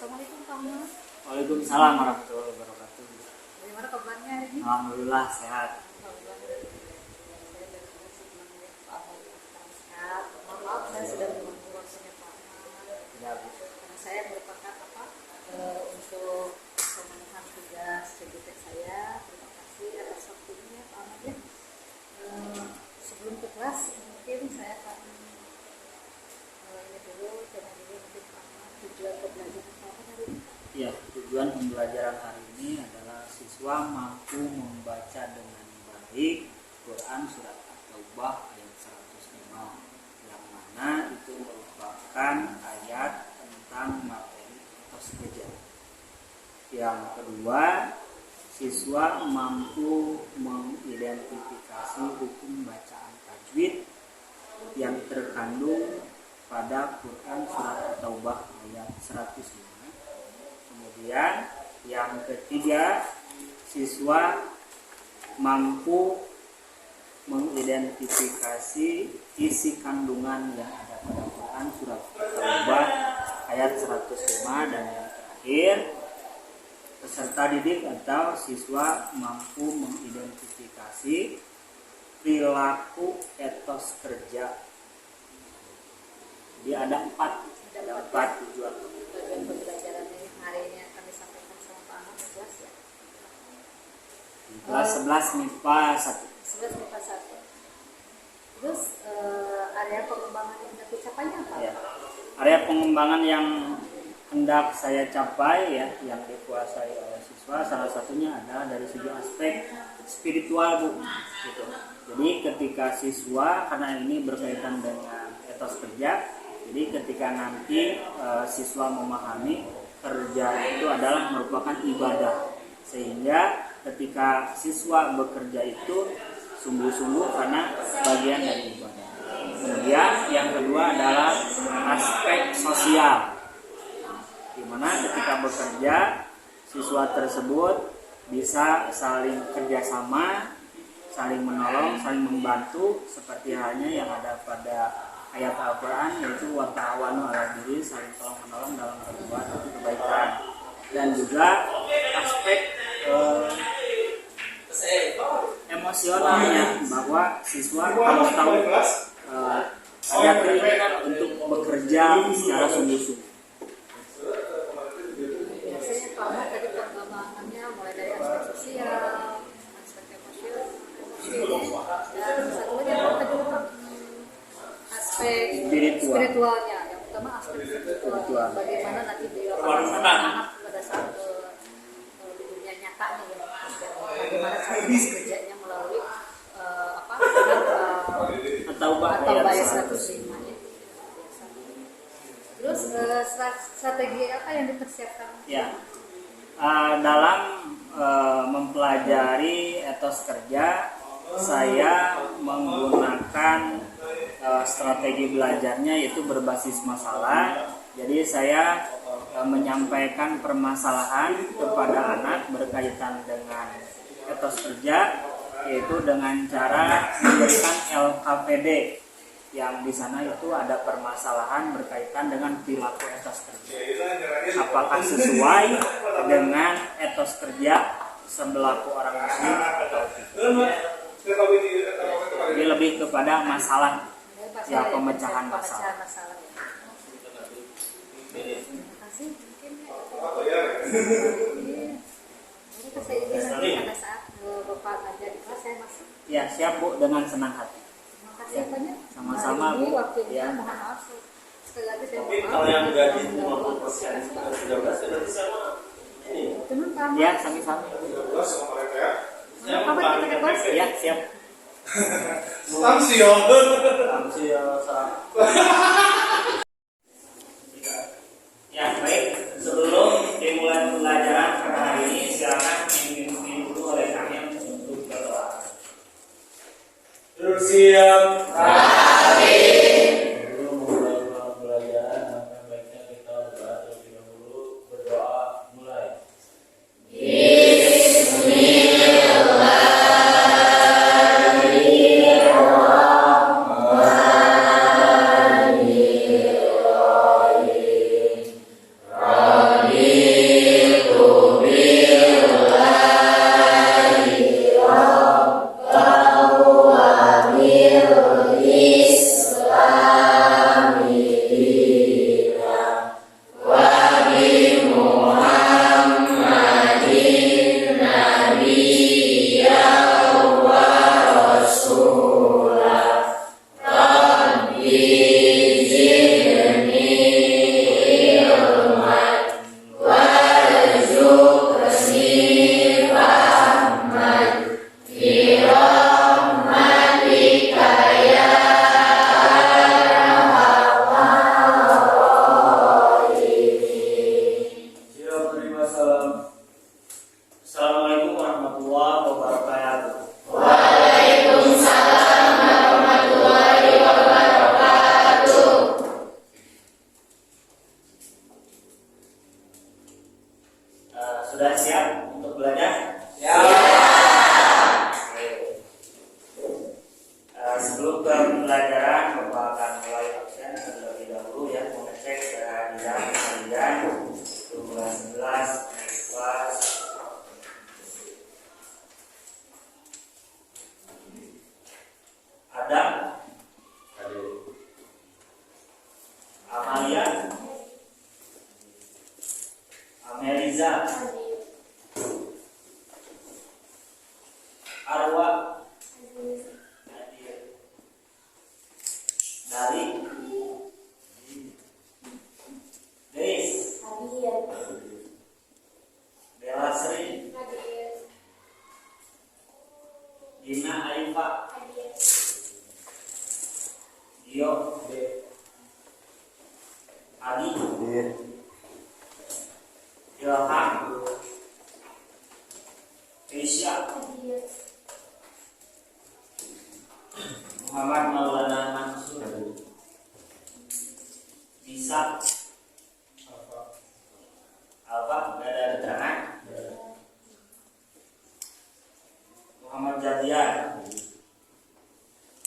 Assalamualaikum Pak Ahmad. Waalaikumsalam warahmatullahi wabarakatuh. Bagaimana kabarnya hari ini? Alhamdulillah sehat. Alhamdulillah. Saya dari senang ya Pak Ahmad sehat. Maaf saya sudah mengganggu waktunya Pak Ahmad. Ya, Bu. Karena saya merupakan untuk pemenuhan tugas CGT saya. Terima kasih atas waktunya Pak Ahmad ya. Sebelum ke kelas mungkin saya akan ini dulu tanya dulu mungkin Pak Ahmad tujuan pembelajaran Pak Ahmad hari ini. Ya, tujuan pembelajaran hari ini adalah siswa mampu membaca dengan baik Quran surat At-Taubah ayat 105, yang mana itu merupakan ayat tentang materi etos kerja. Yang kedua, siswa mampu mengidentifikasi hukum bacaan tajwid yang terkandung pada Quran surat At-Taubah ayat 105. Kemudian yang ketiga, siswa mampu mengidentifikasi isi kandungan yang ada pada Quran surat At-Taubah ayat 105. Dan yang terakhir, peserta didik atau siswa mampu mengidentifikasi perilaku etos kerja. Jadi ada empat tujuan. Tujuan pembelajaran ini hari ini akan disampaikan sama Pak Ahmad di kelas ya. Di kelas 11 MIPA 1. 11 MIPA 1. Terus area pengembangan yang hendak dicapainya apa? Ya. Area pengembangan yang hendak saya capai ya, yang dikuasai oleh siswa, salah satunya adalah dari segi aspek spiritual, Bu. Gitu. Jadi ketika siswa, karena ini berkaitan dengan etos kerja, jadi ketika nanti siswa memahami kerja itu adalah merupakan ibadah, sehingga ketika siswa bekerja itu sungguh-sungguh karena bagian dari ibadah. Kemudian yang kedua adalah aspek sosial, di mana ketika bekerja siswa tersebut bisa saling kerjasama, saling menolong, saling membantu, seperti halnya yang ada pada ayat Al-Quran, yaitu wa ta'awanu 'alal birri, saling tolong menolong dalam berbuat kebaikan. Dan juga aspek emosionalnya, bahwa siswa harus tahu ada keinginan untuk bekerja secara sungguh-sungguh. Biasanya Pak Ahmad tadi pengembangannya mulai dari aspek sosial, aspek emosional, dan satu lagi apa tadi Pak? Aspek spiritualnya. Yang pertama aspek spiritual. Bagaimana nanti dilaksanakan pada saat di dunia nyatanya ya. Bagaimana cara bekerjanya melalui Atau bayar 105 ya. Terus strategi apa yang dipersiapkan? Ya, dalam mempelajari etos kerja, saya menggunakan strategi belajarnya yaitu berbasis masalah. Jadi saya menyampaikan permasalahan kepada anak berkaitan dengan etos kerja, yaitu dengan cara memberikan LKPD, yang di sana itu ada permasalahan berkaitan dengan perilaku etos kerja. Apakah sesuai dengan etos kerja selaku orang muslim atau tidak? Jadi lebih kepada masalah, ya, pemecahan masalah. Terima kasih. Mungkin saya ini nanti pada saat Bapak ngajar di kelas saya masuk. Ya, siap Bu, dengan senang hati. Terima kasih banyak. Sama-sama, Bu. Bu. Waktunya Ya. mohon maaf. Sekali lagi saya Mungkin mohon kalau yang maaf. gaji 50% sudah berhasil dari sama ini. Teman Pak Ahmad. Ya, sami-sami. Apa kita ke kelas? Ya, siap. Stamsio. Ya, baik. Sebelum dimulai pembelajaran pada hari ini, silakan dipimpin dulu oleh kami untuk berdoa. Siap. Sebelum memulai pembelajaran, maka baiknya kita berdoa terlebih dahulu. Berdoa mulai. Bismillahirrahmanirrahim. Ali, Hadir. Ilham, Aisyah, Muhammad Maulana Mansur, Bisa, Alfa, nggak ada keterangan. Muhammad Jadian,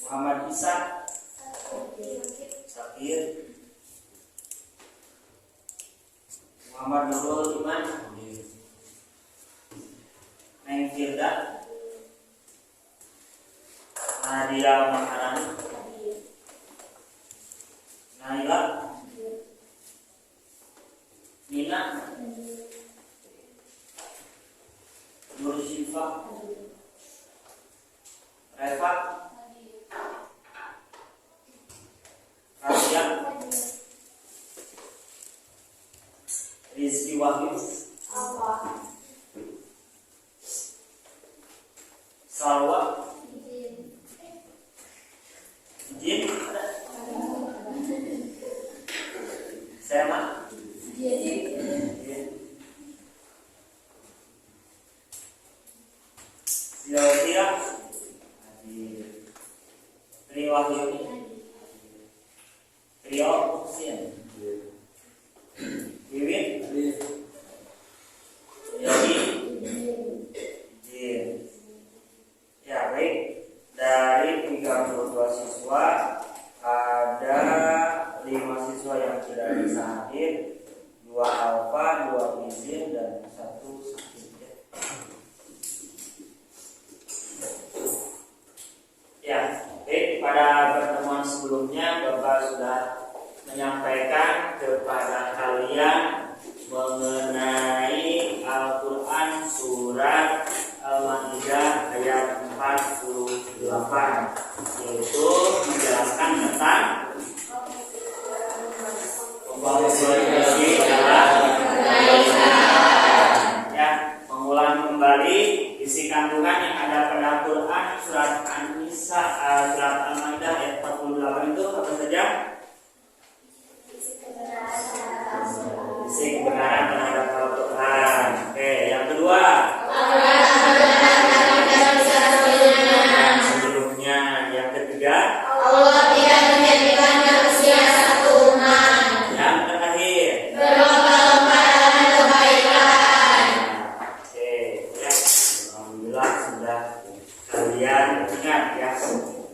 Muhammad Isa, Sakir, Muhammad Nurul Iman, Neng Firda, Nadia Maharani, Naila, Nina, Nur Syifa, Reva, Rasia, Rizky Wahyu, Salwa, Jin, Selma, Silvia, Tri Wahyuni, Trio Husin, Wiwit, Yogi, Jin. Ya baik, dari 32 siswa ada 5 siswa yang tidak bisa hadir, 2 alfa, 2 izin, dan 1 sakit. Ya, baik, pada pertemuan sebelumnya Bapak sudah menyampaikan kepada kalian mengenai Al-Quran surat Al-Ma'idah ayat 48, yaitu menjelaskan tentang komunikasi dalam ya, mengulang kembali isi kandungan yang ada pada Quran surat An-Nisa, surat Al-Ma'idah ayat 48 itu apa saja? Isi kebenaran terhadap Al-Quran. Oke, yang kedua sebelumnya, yang ketiga Allah tidak menjadikan manusia satu umat, yang terakhir berlomba-lomba dalam kebaikan. Oke, ya, alhamdulillah sudah kalian ingat ya,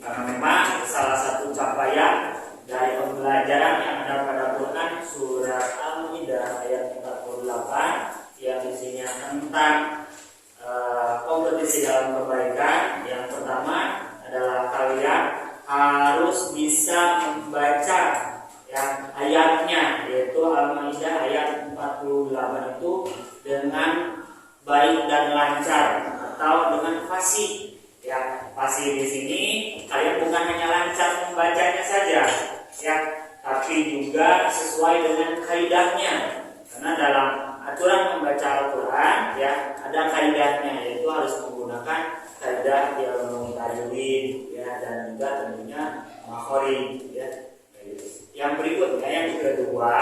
karena memang salah satu capaian dari pembelajaran yang ada pada Quran surat Al-Ma'idah ayat 48 yang isinya tentang kompetisi dalam kebaikan. Yang pertama adalah kalian harus bisa membaca ya ayatnya, yaitu Al-Ma'idah ayat 48 itu dengan baik dan lancar atau dengan fasih. Ya, fasih di sini kalian bukan hanya lancar membacanya saja, ya, tapi juga sesuai dengan kaidahnya. Karena dalam aturan membaca Al-Quran ya ada kaidahnya, yaitu harus menggunakan kaidah ilmu tajwid ya, dan juga tentunya makhraj ya. Yang berikutnya, yang kedua,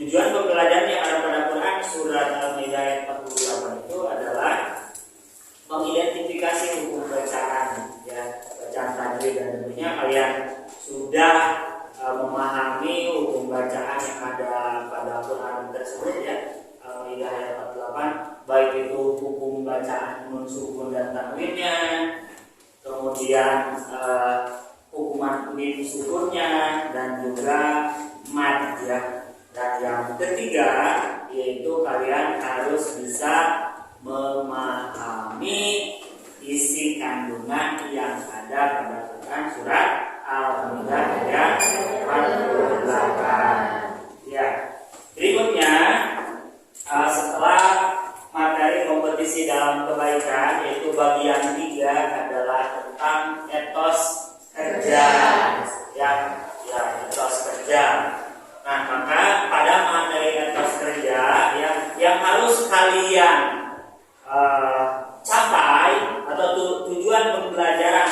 tujuan pembelajaran yang ada pada Quran surat Al-Ma'idah ayat 48 itu adalah mengidentifikasi hukum bacaan ya, bacaan tajwid, dan tentunya kalian sudah memahami hukum bacaan yang ada pada Quran tersebut ya. Al-Ma'idah ayat 48, baik itu hukum bacaan nun sukun dan tanwinnya, kemudian hukuman mim sukunnya, dan juga mad ya. Dan yang ketiga yaitu kalian harus bisa memahami isi kandungan yang ada pada Quran surat Al-Ma'idah ayat 48. Ya. Berikutnya setelah materi kompetisi dalam kebaikan, yaitu bagian 3 adalah tentang etos kerja ya, etos kerja. Nah, maka pada materi etos kerja yang harus kalian capai atau tujuan pembelajaran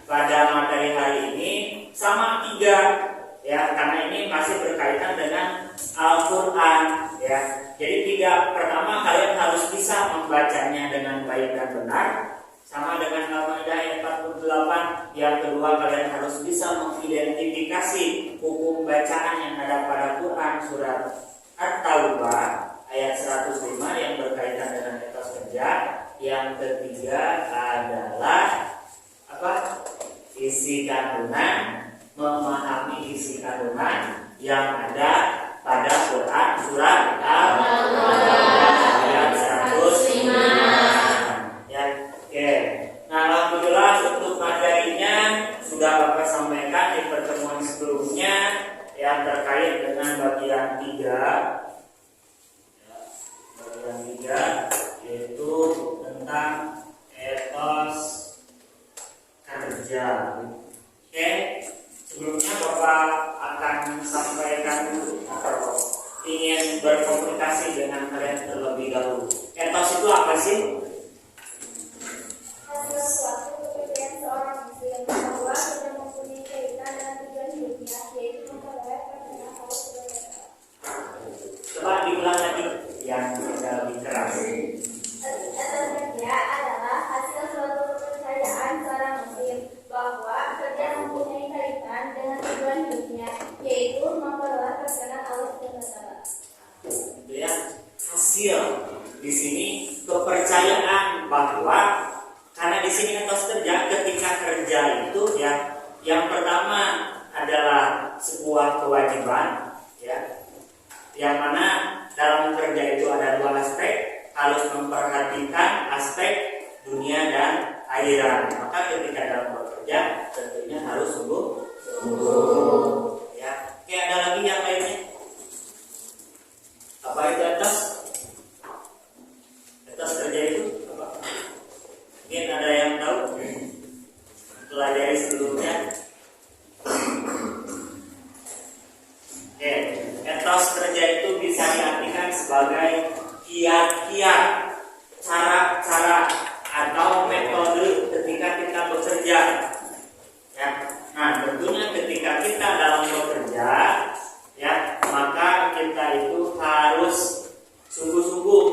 pada materi hari ini sama 3 ya, karena ini masih berkaitan dengan Al-Quran, ya. Jadi pertama kalian harus bisa membacanya dengan baik dan benar, sama dengan Al-Maidah ayat 48. Yang kedua, kalian harus bisa mengidentifikasi hukum bacaan yang ada pada Quran surat At-Taubah ayat 105 yang berkaitan dengan etos kerja. Yang ketiga adalah apa? Isi kandungan, memahami isi kandungan yang ada pada Quran surat Al-Baqarah ayat 105. Ya, oke. Nah, alhamdulillah untuk materinya sudah Bapak sampaikan di pertemuan sebelumnya yang terkait dengan bagian 3. Ya, bagian 3 yaitu tentang etos kerja. Oke. Sebelumnya Bapak akan sampaikan dulu atau ingin berkomunikasi dengan kalian terlebih dahulu. Etos itu apa sih? Suatu kepercayaan seorang muslim bahwa tidak mempunyai kaitan dengan tujuan hidupnya, yaitu memperoleh perkenan Allah SWT. Coba diulang lagi yang lebih keras. Etos kerja adalah hasil suatu kepercayaan seorang muslim bahwa kerja mempunyai kaitan dengan tujuan hidupnya, yaitu memperoleh perkenan Allah SWT. Itu ya, hasil di sini kepercayaan bahwa karena di sini etos kerja, ketika kerja itu ya, yang pertama adalah sebuah kewajiban, ya, yang mana dalam kerja itu ada dua aspek, harus memperhatikan aspek dunia dan akhirat. Maka ketika dalam bekerja tentunya harus sungguh-sungguh. Ya, oke, ada lagi yang lainnya? Apa itu etos? Etos kerja itu apa? Mungkin ada yang tahu? Pelajari sebelumnya. Oke, etos kerja itu bisa diartikan sebagai kiat-kiat, cara-cara atau metode ketika kita bekerja. Ya. Nah, tentunya ketika kita dalam bekerja, ya, maka kita itu harus sungguh-sungguh.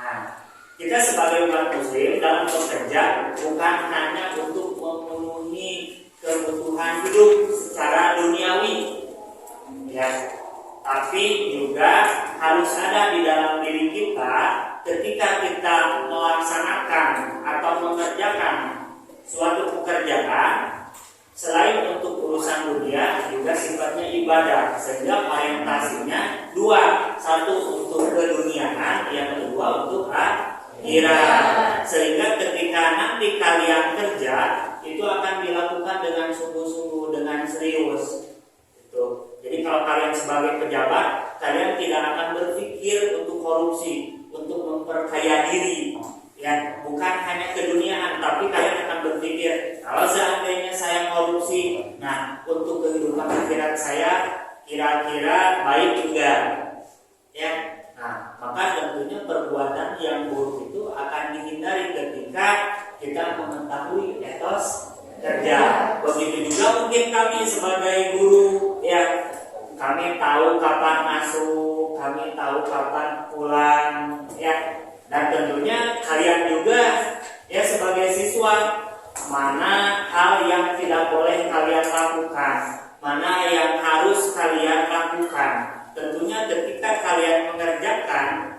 Nah, kita sebagai umat muslim dalam bekerja bukan hanya untuk memenuhi kebutuhan hidup secara duniawi, ya, tapi juga harus ada di dalam diri kita ketika kita melaksanakan atau mengerjakan suatu pekerjaan. Selain untuk urusan dunia, juga sifatnya ibadah, sehingga orientasinya dua, satu untuk keduniaan, yang kedua untuk akhirat. Sehingga ketika nanti kalian kerja, itu akan dilakukan dengan sungguh-sungguh, dengan serius. Itu. Jadi kalau kalian sebagai pejabat, kalian tidak akan berpikir untuk korupsi, untuk memperkaya diri. Ya, bukan hanya keduniaan, tapi kalian akan berpikir kalau seandainya saya korupsi, nah untuk kehidupan akhirat saya kira-kira baik enggak? Ya, nah maka tentunya perbuatan yang buruk itu akan dihindari ketika kita mengetahui etos kerja. Begitu juga mungkin kami sebagai guru, ya, kami tahu kapan masuk, kami tahu kapan pulang, ya. Dan tentunya kalian juga, ya, sebagai siswa, mana hal yang tidak boleh kalian lakukan, mana yang harus kalian lakukan. Tentunya ketika kalian mengerjakan,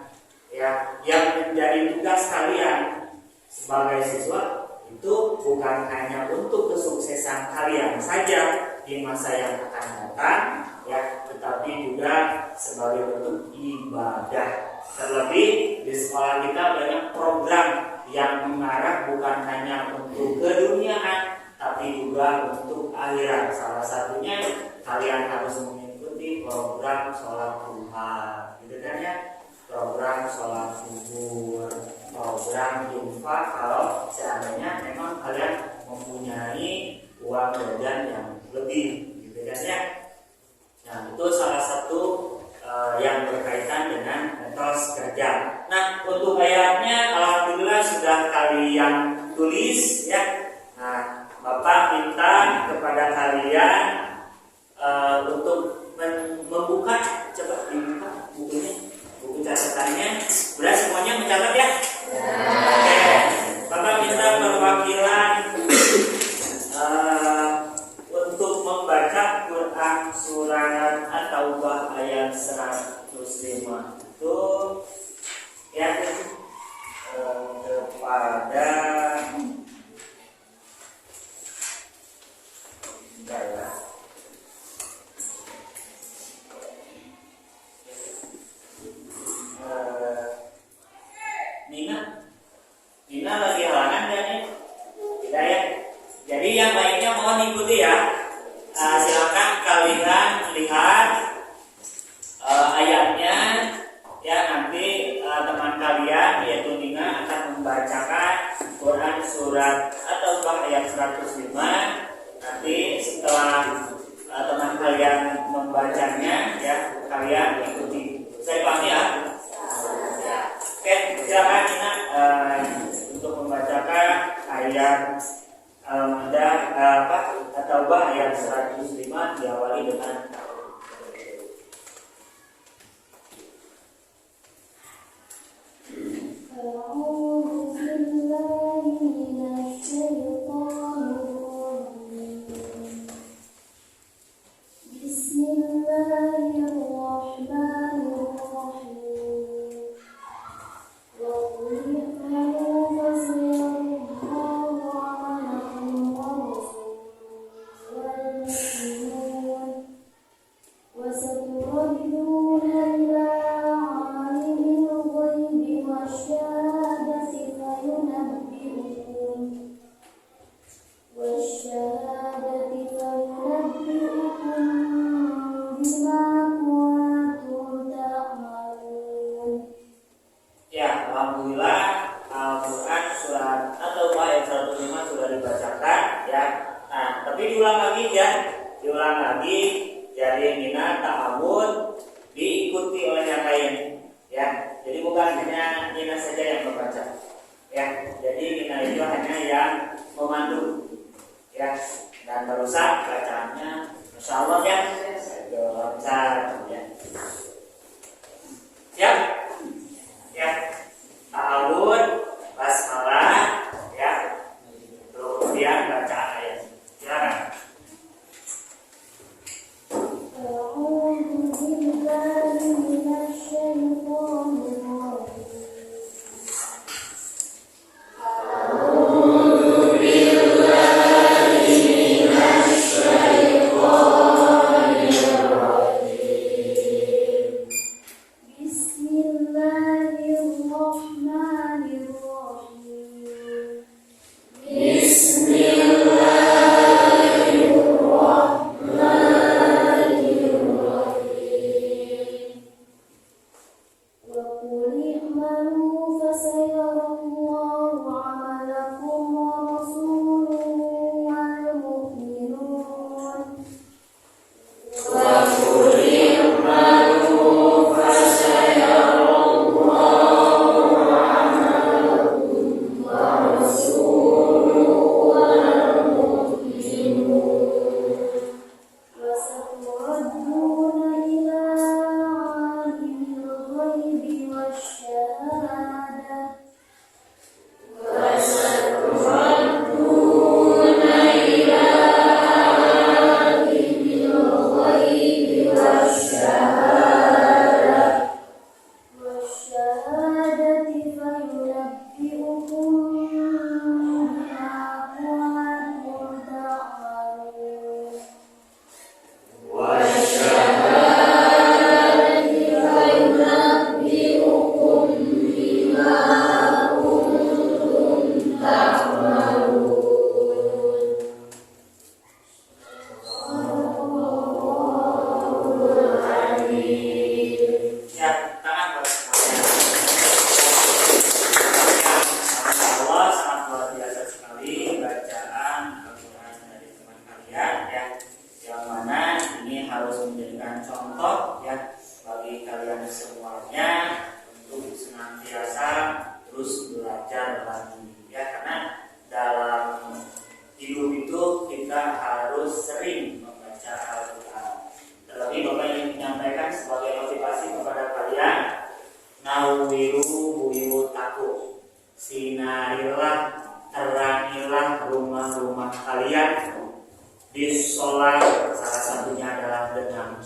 ya, yang menjadi tugas kalian sebagai siswa itu bukan hanya untuk kesuksesan kalian saja di masa yang akan datang, ya, tetapi juga sebagai bentuk ibadah. Terlebih di sekolah kita banyak program yang mengarah bukan hanya untuk keduniaan, tapi juga untuk akhirat. Salah satunya kalian harus mengikuti program sholat duha, gitu kan ya? Program sholat zuhur, program infak kalau seandainya memang kalian mempunyai uang jajan yang lebih, gitu kan ya? Nah, itu salah satu yang berkaitan dengan etos kerja. Nah, untuk ayatnya alhamdulillah sudah kalian tulis, ya. Nah, Bapak minta kepada kalian untuk membuka, coba surat At-Taubah ayat 105 itu ya kepada Nina lagi halangan kan nih? Tidak ya. Jadi yang lainnya mohon ikuti ya. Silakan kalian lihat ayatnya ya, nanti teman kalian yaitu Nina akan membacakan Quran surat At-Taubah ayat 105. Nanti setelah teman kalian membacanya ya, kalian ikuti. Saya paham ya? Oke, silakan Nina untuk membacakan ayat At-Taubah ayat 105 diawali dengan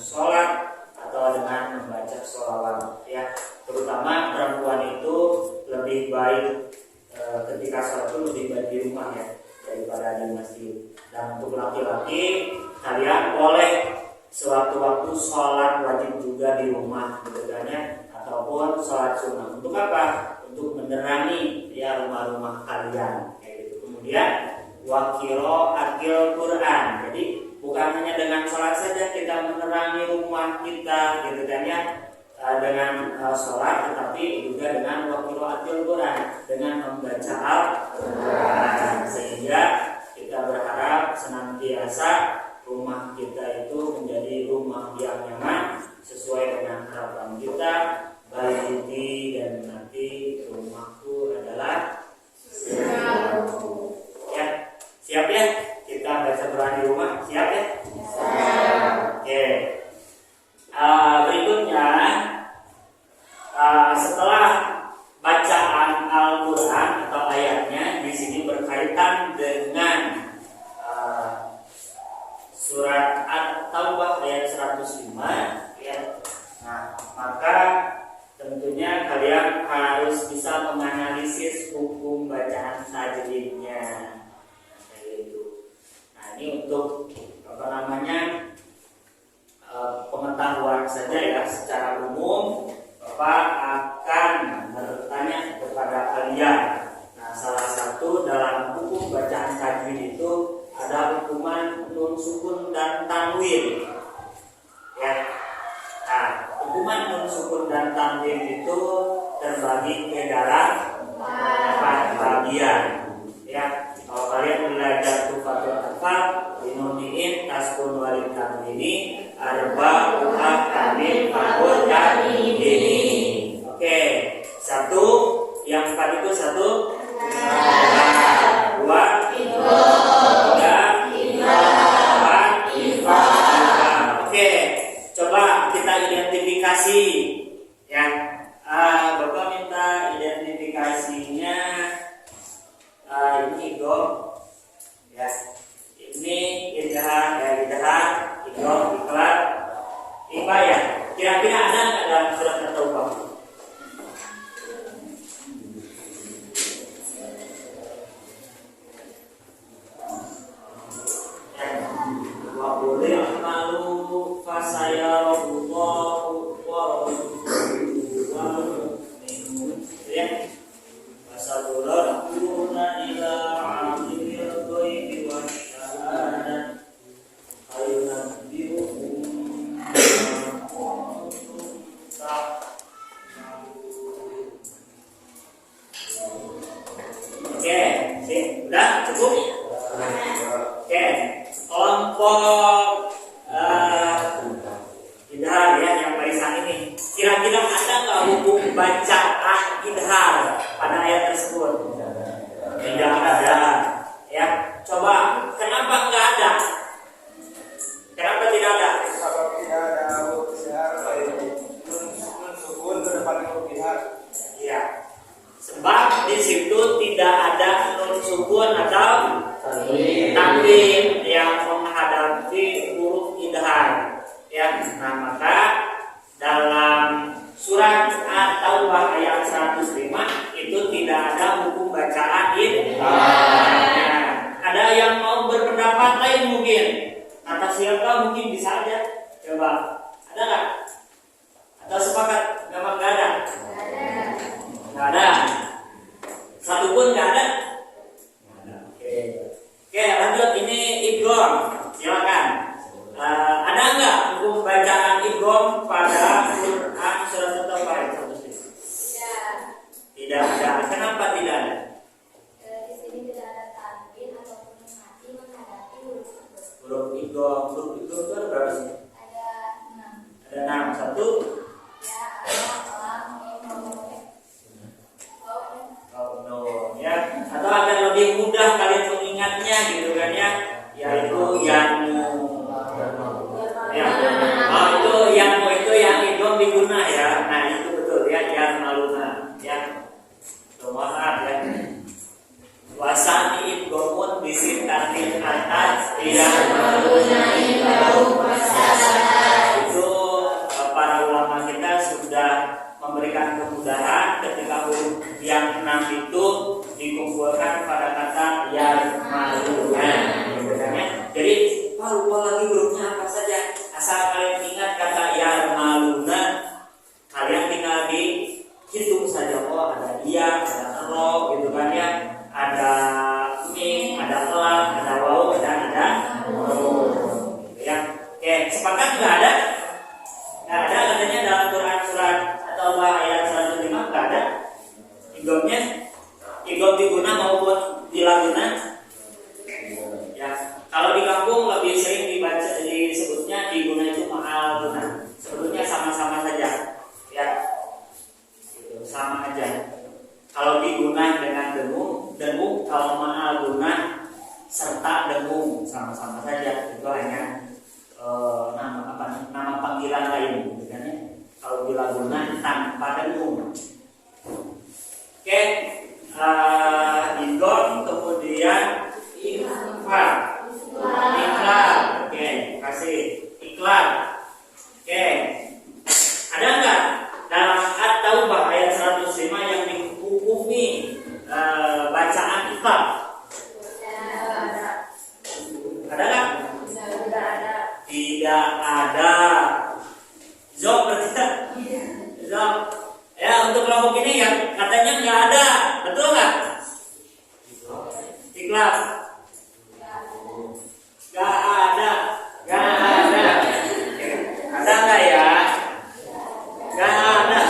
sholat atau dengan membaca sholawat ya. Terutama perempuan itu lebih baik ketika sholat itu lebih baik di rumah ya daripada di masjid. Dan untuk laki-laki kalian boleh sewaktu-waktu sholat wajib juga di rumah gitu kan ya, ataupun sholat sunnah. Untuk apa? Untuk menerangi ya rumah-rumah kalian kayak gitu. Kemudian wa qiraatil Quran. Jadi bukan hanya dengan sholat saja kita menerangi rumah kita gitu kan ya, dengan sholat, tetapi juga dengan wa qiraatil Quran, dengan membaca Al-Quran, sehingga kita berharap senantiasa rumah kita itu menjadi rumah yang nyaman sesuai dengan harapan kita. Baiti dan nanti rumahku adalah surgaku. Ya, siap ya? Kita baca Quran di rumah, siap ya? Siap. Oke. Berikutnya setelah bacaan Al-Quran atau ayatnya di sini berkaitan dengan surat At-Taubah ayat 105 ya. Nah, maka tentunya kalian harus bisa menganalisis hukum bacaan tajwidnya kayak gitu. Nah, ini untuk pengetahuan saja ya, secara umum Bapak akan bertanya kepada kalian. Nah, salah satu dalam hukum bacaan tajwid itu ada hukuman nun sukun dan tanwin ya. Nah, hukuman nun sukun dan tanwin itu terbagi ke dalam 4 bagian ya. Kalau kalian belajar Tufatul Atfal Inuniin Taskun Walid Tanwini Arba Kamil Fakul dan ini. Oke, satu yang 4 itu satu, 2, 3, 4, 5. Oke, coba kita identifikasi ya. Bapak minta identifikasinya. Ini idgham ya. Ini idgham ya, idgham, idgham, ikhlas, ikhfa ya. Kira-kira ada nggak dalam surat At-Taubah? Wa qul i'malu fasayarallahu wa rasuluhu wal mu'minun ya. Fasaduluna ila 'alimil ghaibi wasyahadah ayunabbiuhum bima kuntum ta'malun. Oke, udah cukup? Oke, kelompok idhar ya, yang barisan ini. Kira-kira ada nggak hukum bacaan idhar pada ayat tersebut? Tidak ada. Ya, coba kenapa nggak ada? Kenapa tidak ada? Kalau tidak ada huruf idhar, nun sukun berdepan huruf idhar. Iya. Sebab di situ tidak ada nun sukun atau tanwin yang menghadapi huruf idhar. Ya, nah maka dalam surat At-Taubah ayat 105 itu tidak ada hukum bacaan idhar. Ada yang mau berpendapat lain mungkin? Kata siapa mungkin bisa aja. Coba, ada nggak? Atau sepakat? Nggak ada? Nggak ada. Satu pun nggak ada. Oke, lanjut. Ini idgham. Silakan. Ada nggak hukum bacaan idgham pada Quran surat At-Taubah? Tidak ada. Kenapa tidak ada? Di sini tidak ada tanwin ataupun nun mati menghadapi huruf tersebut. Huruf idgham itu ada berapa sih? Ada 6. Ada 6. Satu. Ya, alam, Ya, atau agar lebih mudah kalian mengingatnya gitu kan ya, yaitu yanmu. Ya, itu yanmu itu yang idgham diguna ya. Nah itu betul ya, yang maluna ya. Maaf ya. Wasani idghamun bisintatil atas tidak maluna itu memberikan kemudahan ketika huruf yang 6 itu dikumpulkan pada kata yarmaluna. Jadi lupa lagi hurufnya apa saja. Asal kalian ingat kata yarmaluna, kalian tinggal dihitung saja. Oh, ada iya, ada ro, gitu kan ya. Ada mim, ada elam, ada waw, dan ada ro. Ya, oke, sepakat nggak ada? Nggak ada katanya dalam Quran surat atau ayat 105 nggak ada. Idghamnya, idgham diguna maupun dilaguna. Ya, kalau di kampung lebih sering dibaca disebutnya diguna itu ma'al guna. Sebetulnya sama-sama saja. Ya, itu sama aja. Kalau diguna dengan dengung, kalau ma'al guna serta dengung sama-sama saja. Itu hanya nama panggilan lain, kan ya? Kalau dilaguna tanpa dengung. Oke, idgham kemudian iklar. Oke, kasih iklar. Oke, ada nggak dalam At-Taubah ayat 105 yang dihukumi bacaan iklar? Ada nggak? Tidak ada. Zok berarti Zok. Ya, untuk kelompok ini ya katanya nggak ada, betul nggak? Ikhlas. Nggak ada. Ada nggak ya? Nggak ada.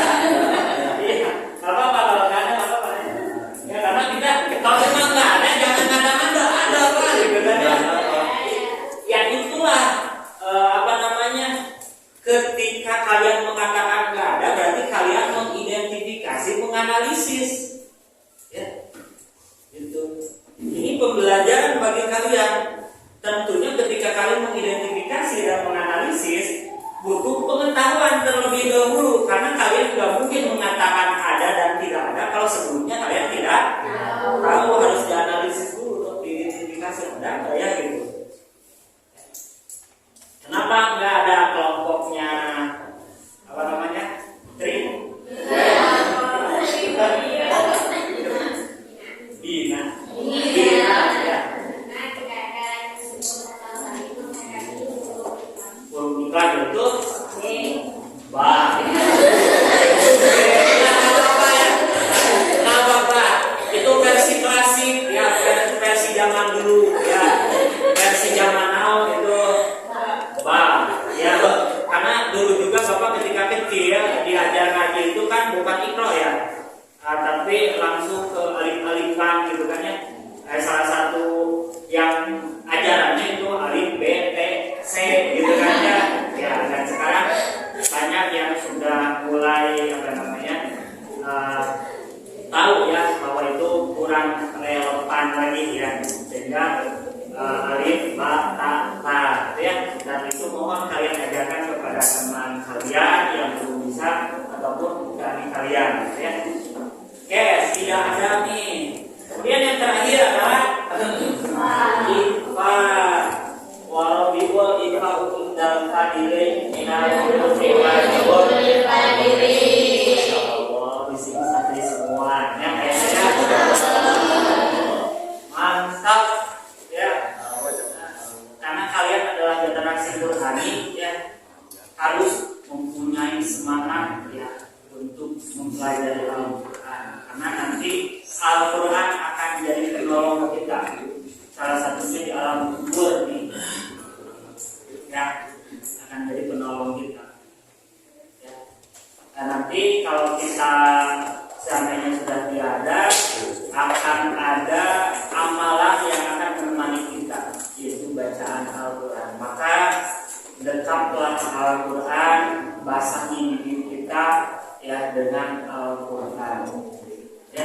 Iya. Nggak apa-apa kalau nggak ada, nggak apa-apa. Ya karena kita kalau memang nggak ada, jangan ada apa gitu kan ya. Ya itulah ketika kalian mengatakan nggak ada, berarti kalian mengidentifikasi, menganalisis, ya, itu. Ini pembelajaran bagi kalian. Tentunya ketika kalian mengidentifikasi dan menganalisis, butuh pengetahuan terlebih dahulu, karena kalian nggak mungkin mengatakan ada dan tidak ada kalau sebelumnya kalian tidak tahu. Harus dianalisis dulu untuk diidentifikasi ada nggak ya gitu. Kenapa nggak ada kelompoknya apa namanya? Bina ya. Iklan itu bah. Itu versi klasik ya, versi zaman dulu ya, versi zaman now itu ya, karena dulu juga Bapak ketika kecil diajar ngaji itu kan bukan ikro ya, tapi langsung ke alif-alifan gitu kan ya. Salah satu yang ajarannya itu alif, B, T, C gitu kan ya. Ya, dan sekarang banyak yang sudah mulai tahu ya bahwa itu kurang relevan lagi ya, sehingga alif, ba, ta ya, dan itu mohon kalian ajarkan kepada teman kalian yang belum bisa ataupun dari kalian ya. Oke, tidak ada nih. Kemudian yang terakhir adalah ifa. Walau biwal ifa hukum dalam hadirin minal wal Allah bisa santri semuanya kayaknya mantap ya. Karena kalian adalah generasi Qur'ani ya, harus mempunyai semangat ya untuk mempelajari Al-Quran, karena nanti Al-Quran akan jadi penolong kita, salah satunya di alam kubur nih ya, akan jadi penolong kita ya. Dan nanti kalau kita seandainya sudah tiada, akan ada amalan yang akan menemani kita, yaitu bacaan Al-Quran. Maka dekatlah Al-Quran, basahi diri kita ya dengan Al-Quran ya.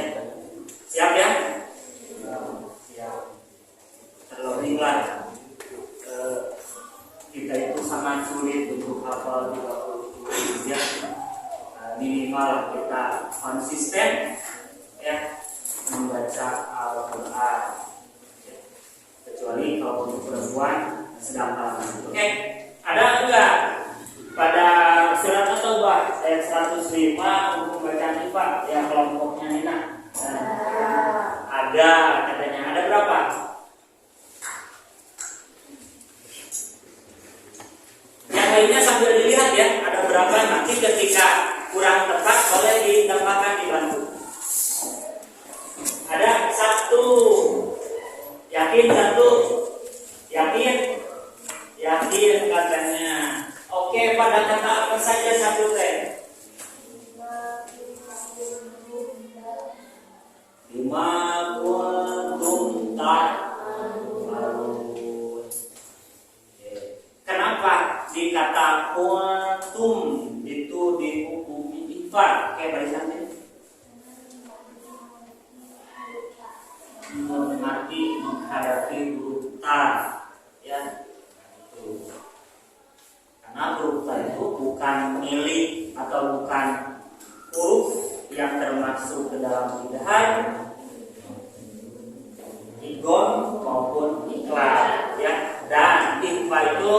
Siap ya? Siap. Terlebihlah kita itu sangat sulit untuk hafal 30 ya. Minimal kita konsisten ya membaca Al-Quran ya. Kecuali kalau untuk perempuan sedang halangan. Oke, ada enggak pada surat atau At-Taubah ayat 105 hukum bacaan IPA yang kelompoknya Nina. Ada katanya, ada berapa? Yang lainnya sambil dilihat ya, ada berapa, nanti ketika kurang tepat boleh ditambahkan dibantu. Ada satu, yakin satu, yakin katanya. Oke, pada kata apa saja satu teh? Lima kuntum ta'malun. Kenapa dikata kuntum itu dihukumi ifar? Kayak barisannya menghadapi huruf ta, ya. Karena huruf ta itu bukan milik atau bukan huruf yang termasuk ke dalam idgham, idgham maupun ikhlas, ya. Dan ikhfa itu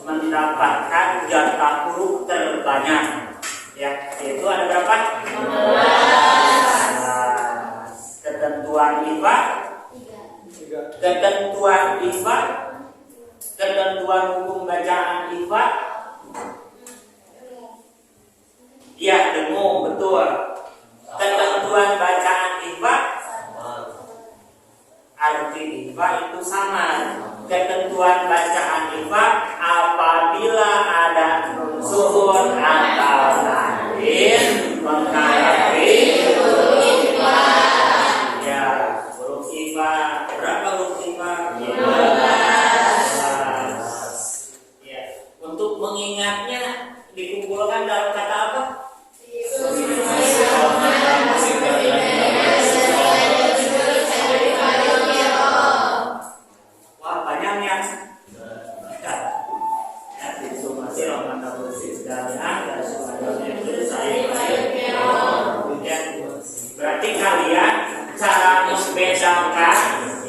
mendapatkan jatah huruf terbanyak, ya. Yaitu ada berapa? 15. Ketentuan ikhfa, ketentuan hukum bacaan ikhfa. Ya, dengung, betul. Ketentuan bacaan ikhfa, arti ikhfa itu sama. Ketentuan bacaan ikhfa apabila ada suhun atau lain menghadapi huruf ikhfa. Ya, huruf ikhfa berapa huruf ikhfa? 15. Ya, untuk mengingatnya dikumpulkan dalam kata apa? Wah, banyak ya. Berarti kalian cara membedakan,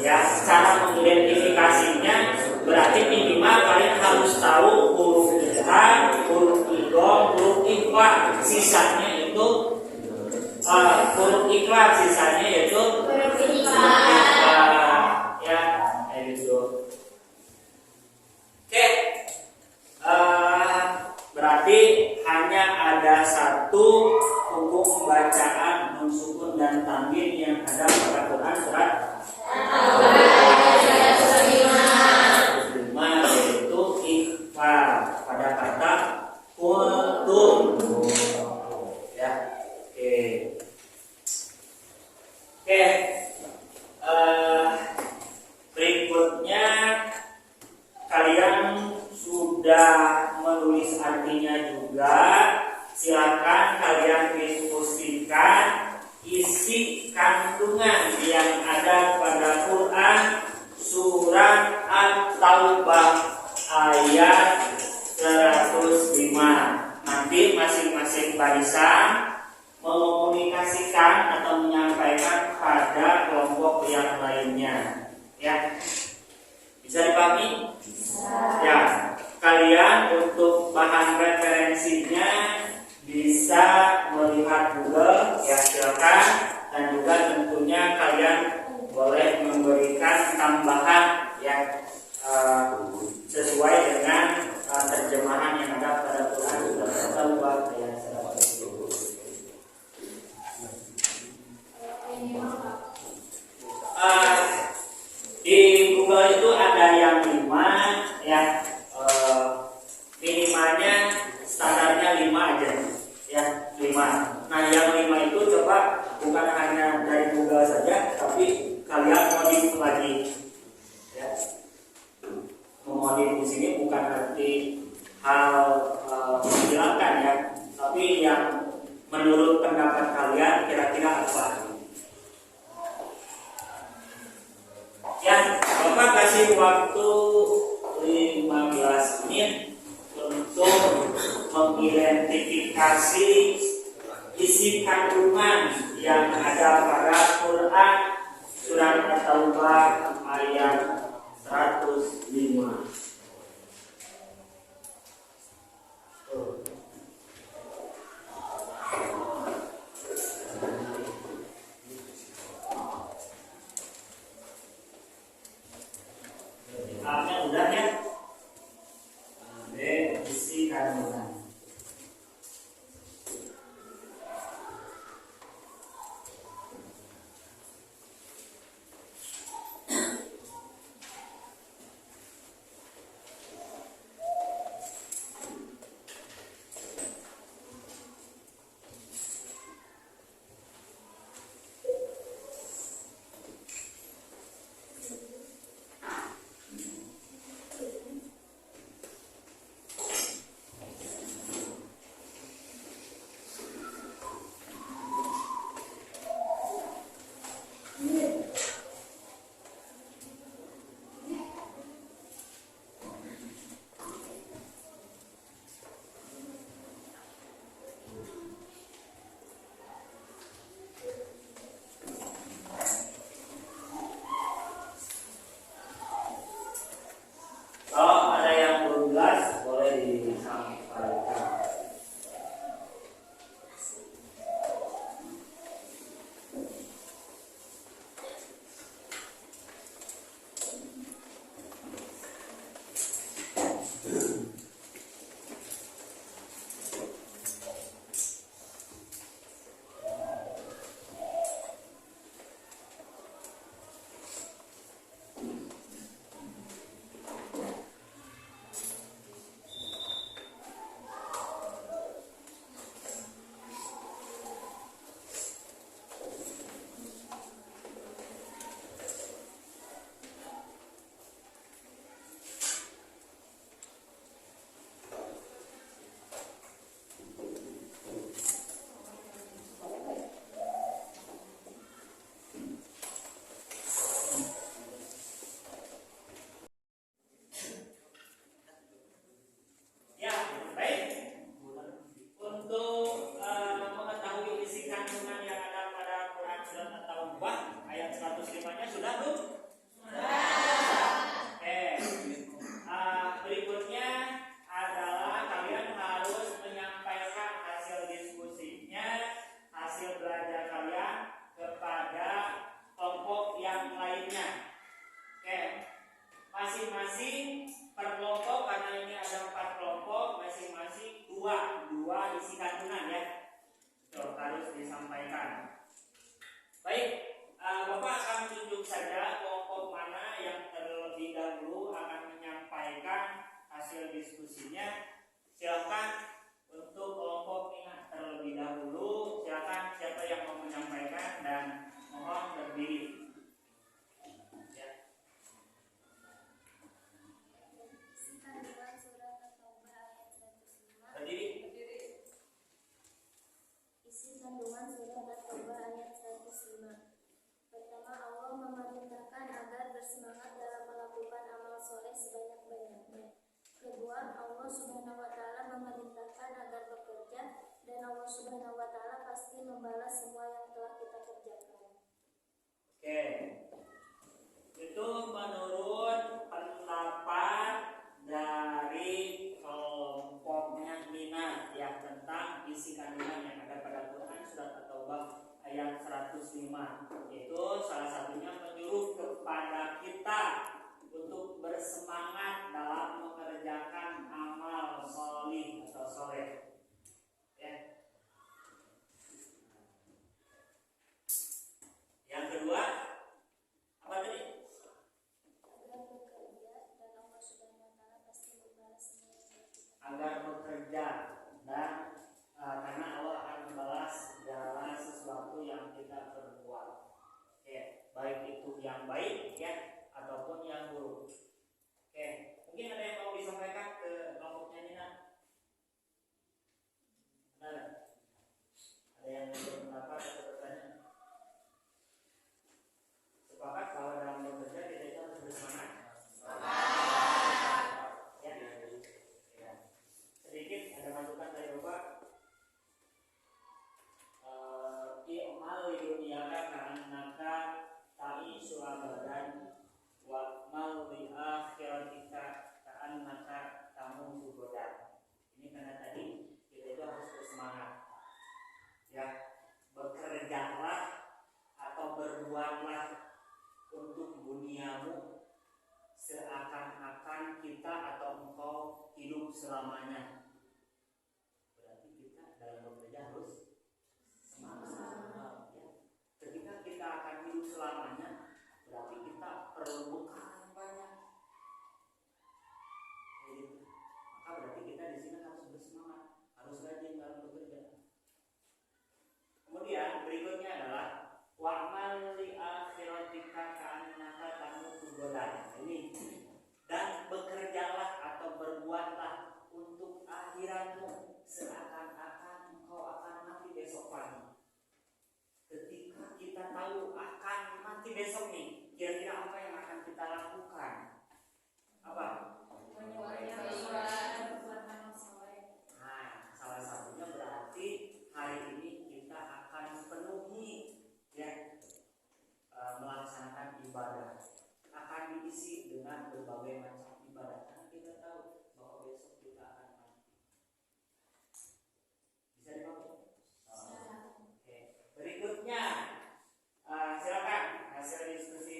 ya, cara mengidentifikasinya berarti minimal kalian harus tahu huruf idgham, huruf idgham, huruf ikhfa. Sisanya itu huruf ikhlas, sisanya yaitu huruf ikhfa. Ya, kayak gitu. Oke. Berarti hanya ada satu hukum bacaan nun sukun dan tanwin yang ada pada Quran surat Al-5, yaitu ikhfa pada kata kuntum. Ya, oke. Berikutnya kalian sudah menulis artinya juga. Silakan kalian diskusikan isi kandungan yang ada pada Quran surat At-Taubah ayat 105. Nanti masing-masing barisan mengkomunikasikan atau menyampaikan pada kelompok yang lainnya, ya. Bisa dipahami? Ya. Kalian untuk bahan referensinya bisa melihat Google, ya, silakan. Dan juga tentunya kalian boleh memberikan tambahan yang sesuai dengan terjemahan yang ada pada Quran surat Al-Taubah ayat 120. Di Google itu ada yang 5, ya. Minimalnya standarnya 5 aja, ya, 5. Nah, yang 5 itu coba bukan hanya dari Google saja, tapi kalian modif lagi, ya. Memodif di sini bukan arti hal menghilangkan, ya, tapi yang menurut pendapat kalian kira-kira apa? Ya, Bapak kasih waktu 15 menit untuk mengidentifikasi isi kandungan yang ada pada Quran surat At-Taubah ayat 105. Sudah belum? Berikutnya adalah kalian harus menyampaikan hasil diskusinya, hasil belajar kalian kepada kelompok yang lainnya. Oke, masing-masing per kelompok, karena ini ada 4 kelompok, masing-masing dua isi kandungan ya. Itu harus disampaikan. Baik, Bapak akan tunjuk saja kelompok mana yang terlebih dahulu akan menyampaikan hasil diskusinya. Silakan untuk kelompok ini terlebih dahulu. Silakan siapa yang mau menyampaikan dan mohon berdiri. Ya. Isi kandungan surat At-Taubah ayat 105. Berdiri. Isi kandungan surat At-Taubah ayat 105. Pertama, Allah memerintahkan agar bersemangat dalam melakukan amal soleh sebanyak-banyaknya. Kedua, Allah Subhanahu wa Ta'ala memerintahkan agar bekerja, dan Allah Subhanahu wa Ta'ala pasti membalas semua yang telah kita kerjakan. Oke. Itu menurut pendapat dari kelompoknya Nina yang tentang isi kandungan yang ada pada Quran surat At-Taubah ayat 105, yaitu salah satunya menyuruh kepada kita untuk bersemangat dalam mengerjakan amal sholih atau soleh. Ya. Yang kedua, apa tadi? Agar bekerja, dan Allah Subhanahu wa Ta'ala pasti membalas semua yang telah kita kerjakan. Agar bekerja dan karena Allah akan membalas segala sesuatu yang kita perbuat. Oke, baik itu yang baik ya ataupun yang buruk. Oke, mungkin ada yang mau disampaikan ke kelompoknya Nina? Ada? Ada yang berpendapat atau bertanya? Sepakat bahwa dalam bekerja kita itu harus bersemangat? Ya. Ya. Sedikit ada masukan dari Bapak. I'mal lidunyaka ka'annaka ta'ishu abadan wa mal li akhiratika ka'annaka tamutu godan. Ini karena tadi kita itu harus bersemangat. Ya, bekerjalah atau berbuatlah untuk duniamu seakan-akan kita atau engkau hidup selamanya. Berarti kita dalam bekerja harus semangat. Ya. Ketika kita akan hidup selamanya, berarti kita perlu bekal yang banyak. Gitu. Maka berarti kita di sini harus bersemangat, harus rajin dalam bekerja. Kemudian berikutnya adalah wa'mal li akhiratika ka'annaka tamutu godan. Ini dan bekerjalah atau berbuatlah untuk akhiratmu seakan-akan engkau akan mati besok pagi. Ketika kita tahu akan mati besok nih, kira-kira apa yang akan kita lakukan? Apa? Nah, salah satunya berarti hari ini kita akan penuhi ya melaksanakan ibadah, akan diisi dengan berbagai macam ibadah. Karena kita tahu bahwa besok kita akan mati. Bisa dipakai? Oke. Berikutnya silakan hasil diskusi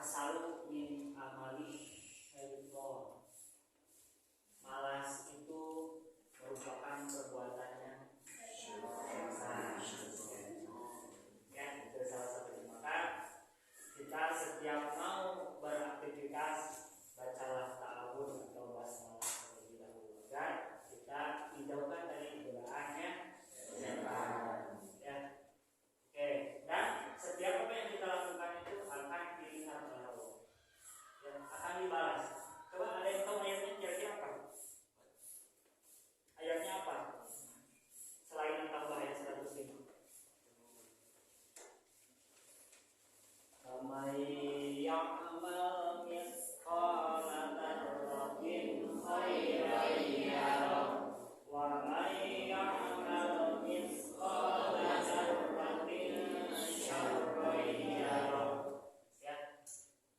kasalu min amali syaiton. Malas itu merupakan perbuatannya syaitan. Ya, itu salah satu. Maka kita setiap mau beraktivitas bacalah ta'awun atau basmalah terlebih dahulu agar kita hidupkan dari godaannya syaitan. Ya. Oke, dan setiap apa yang kita lakukan itu akan dilihat oleh Allah. Ya, akan dibalas. Coba ada yang tahu ayatnya kira-kira apa? Ayatnya apa? Selain yang tambah ayat 105. Amay ya'mal misqala dzarratin khairan yarah wa may ya'mal misqala dzarratin syarran yarah. Ya.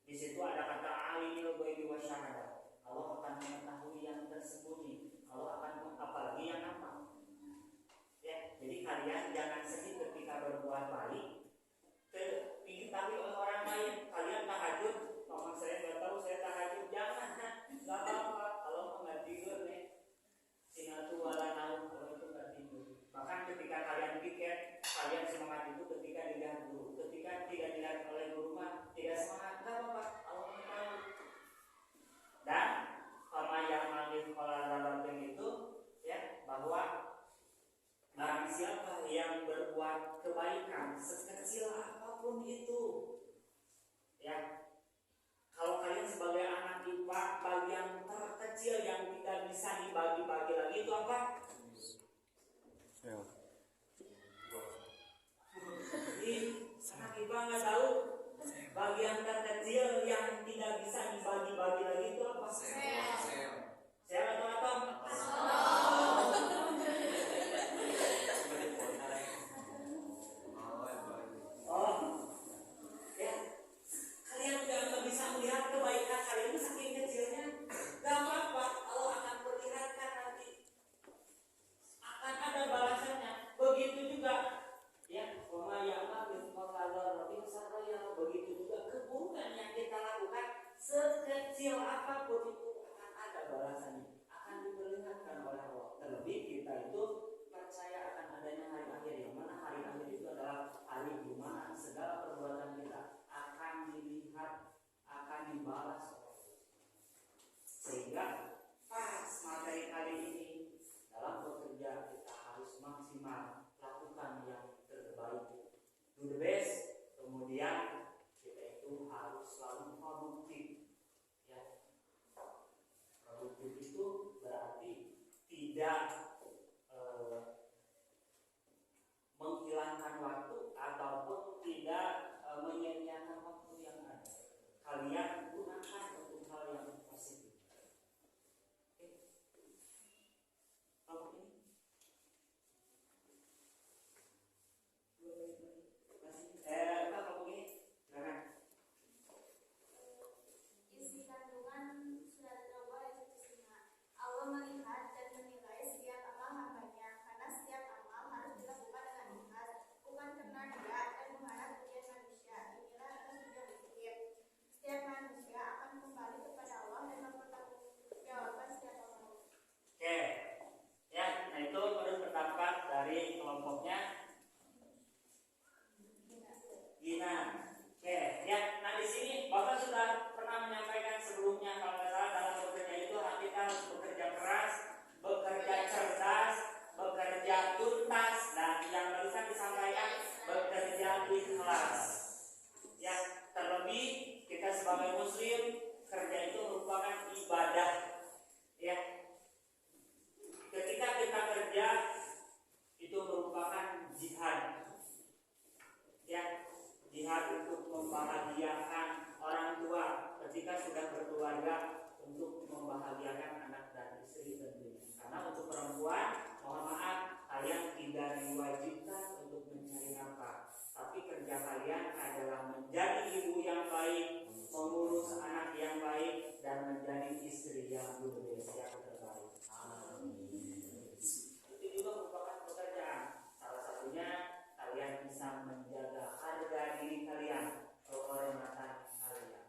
Di situ ada kata alimul ghaibi wasyahadah. Allah akan mengetahui yang tersembunyi. Allah akan apalagi yang nampak. Ya, jadi kalian jangan sedih ketika berbuat baik. Diketahui oleh orang lain, kalian tahajud, mama saya nggak tahu saya tahajud, jangan, nggak apa-apa. Kalau nggak tidur nih, sinatu wala naum, kalau itu nggak tidur. Bahkan ketika kalian piket, kalian semangat itu ketika dilihat guru. Ketika tidak dilihat oleh guru mah tidak semangat, nggak apa-apa. Allah tahu. Dan sama yang manggil sekolah itu, ya bahwa barang siapa yang berbuat kebaikan sekecil apapun itu, ya, kalau kalian sebagai anak IPA, bagian terkecil yang tidak bisa dibagi-bagi lagi itu apa? Jadi anak IPA nggak tahu bagian terkecil yang tidak bisa dibagi-bagi lagi itu apa? Sel atau atom? Sekecil apapun itu akan ada balasannya, akan diperlihatkan oleh Allah. Terlebih kita itu percaya akan adanya hari akhir, yang mana hari akhir itu adalah hari di mana segala perbuatan kita akan dilihat, akan dibalas oleh Allah. Sehingga pas materi kali ini dalam bekerja kita harus maksimal lakukan yang terbaik, do the best. Kemudian kita itu harus selalu produktif. Ya, produktif itu berarti tidak menghilangkan waktu ataupun tidak menyia-nyiakan waktu yang ada. Kalian gunakan untuk hal yang positif. Oke. Apa ini? Apa ini? Silakan. Isi kandungan surat At-Taubah ayat 105. Allah melihat dan menilai setiap amal hambanya, karena setiap amal harus dilakukan dengan ikhlas, bukan karena dia dan mengharap pujian manusia. Inilah atas tujuan berpikir. Setiap manusia akan kembali kepada Allah dan mempertanggungjawabkan setiap amal. Oke, ya, nah itu menurut pendapat dari kelompoknya Gina. Oke, ya, nah di sini Bapak sudah pernah menyampaikan sebelumnya kalau nggak salah dalam bekerja itu kita harus bekerja keras, bekerja cerdas, bekerja tuntas, dan yang barusan disampaikan bekerja ikhlas. Ya, terlebih kita sebagai Muslim kerja itu merupakan ibadah. Ya, ketika kita kerja itu merupakan jihad. Ya, jihad untuk membahagiakan orang tua ketika sudah berkeluarga, untuk membahagiakan anak dan istri tentunya. Karena untuk perempuan, mohon maaf, kalian tidak diwajibkan untuk mencari nafkah, tapi kerja kalian adalah menjadi ibu yang baik, mengurus anak yang baik, dan menjadi istri yang ludes, yang terbaik. Amin. Itu juga merupakan pekerjaan. Salah satunya kalian bisa menjaga harga diri kalian, kehormatan kalian.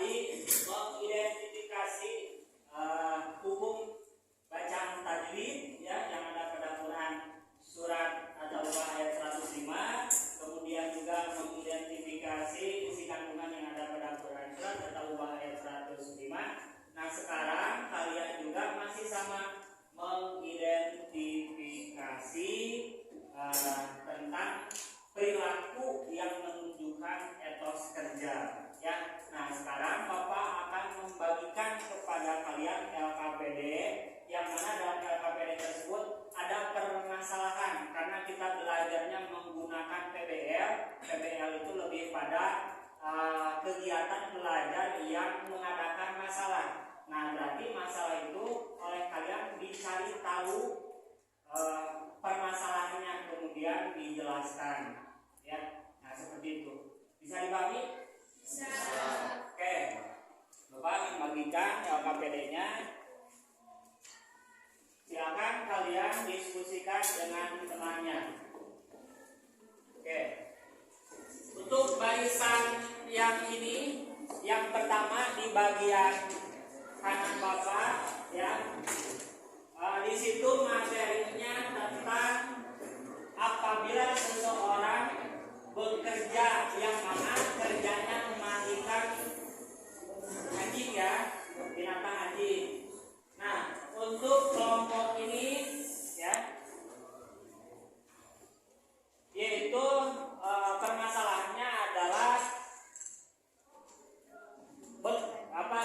tadi mengidentifikasi hukum bacaan tajwid ya yang ada pada Quran surat At-Taubah ayat 105, kemudian juga mengidentifikasi isi kandungan yang ada pada Quran surat At-Taubah ayat 105. Nah, sekarang kalian juga masih sama mengidentifikasi tentang perilaku yang menunjukkan etos kerja ya. Nah, sekarang Bapak akan membagikan kepada kalian LKPD yang mana dalam LKPD tersebut ada permasalahan karena kita belajarnya menggunakan PBL. PBL itu lebih pada kegiatan belajar yang mengadakan masalah. Nah, berarti masalah itu oleh kalian dicari tahu permasalahannya kemudian dijelaskan ya. Nah, seperti itu. Bisa dipahami? Bisa. Oke. Bapak akan bagikan LKPD-nya. Silakan kalian diskusikan dengan temannya. Oke. Untuk barisan yang ini, yang pertama di bagian kanan Bapak ya. Di situ materinya tentang apabila seseorang bekerja yang mana kerjanya memandikan anjing ya, binatang anjing. Nah, untuk kelompok ini ya, yaitu permasalahannya adalah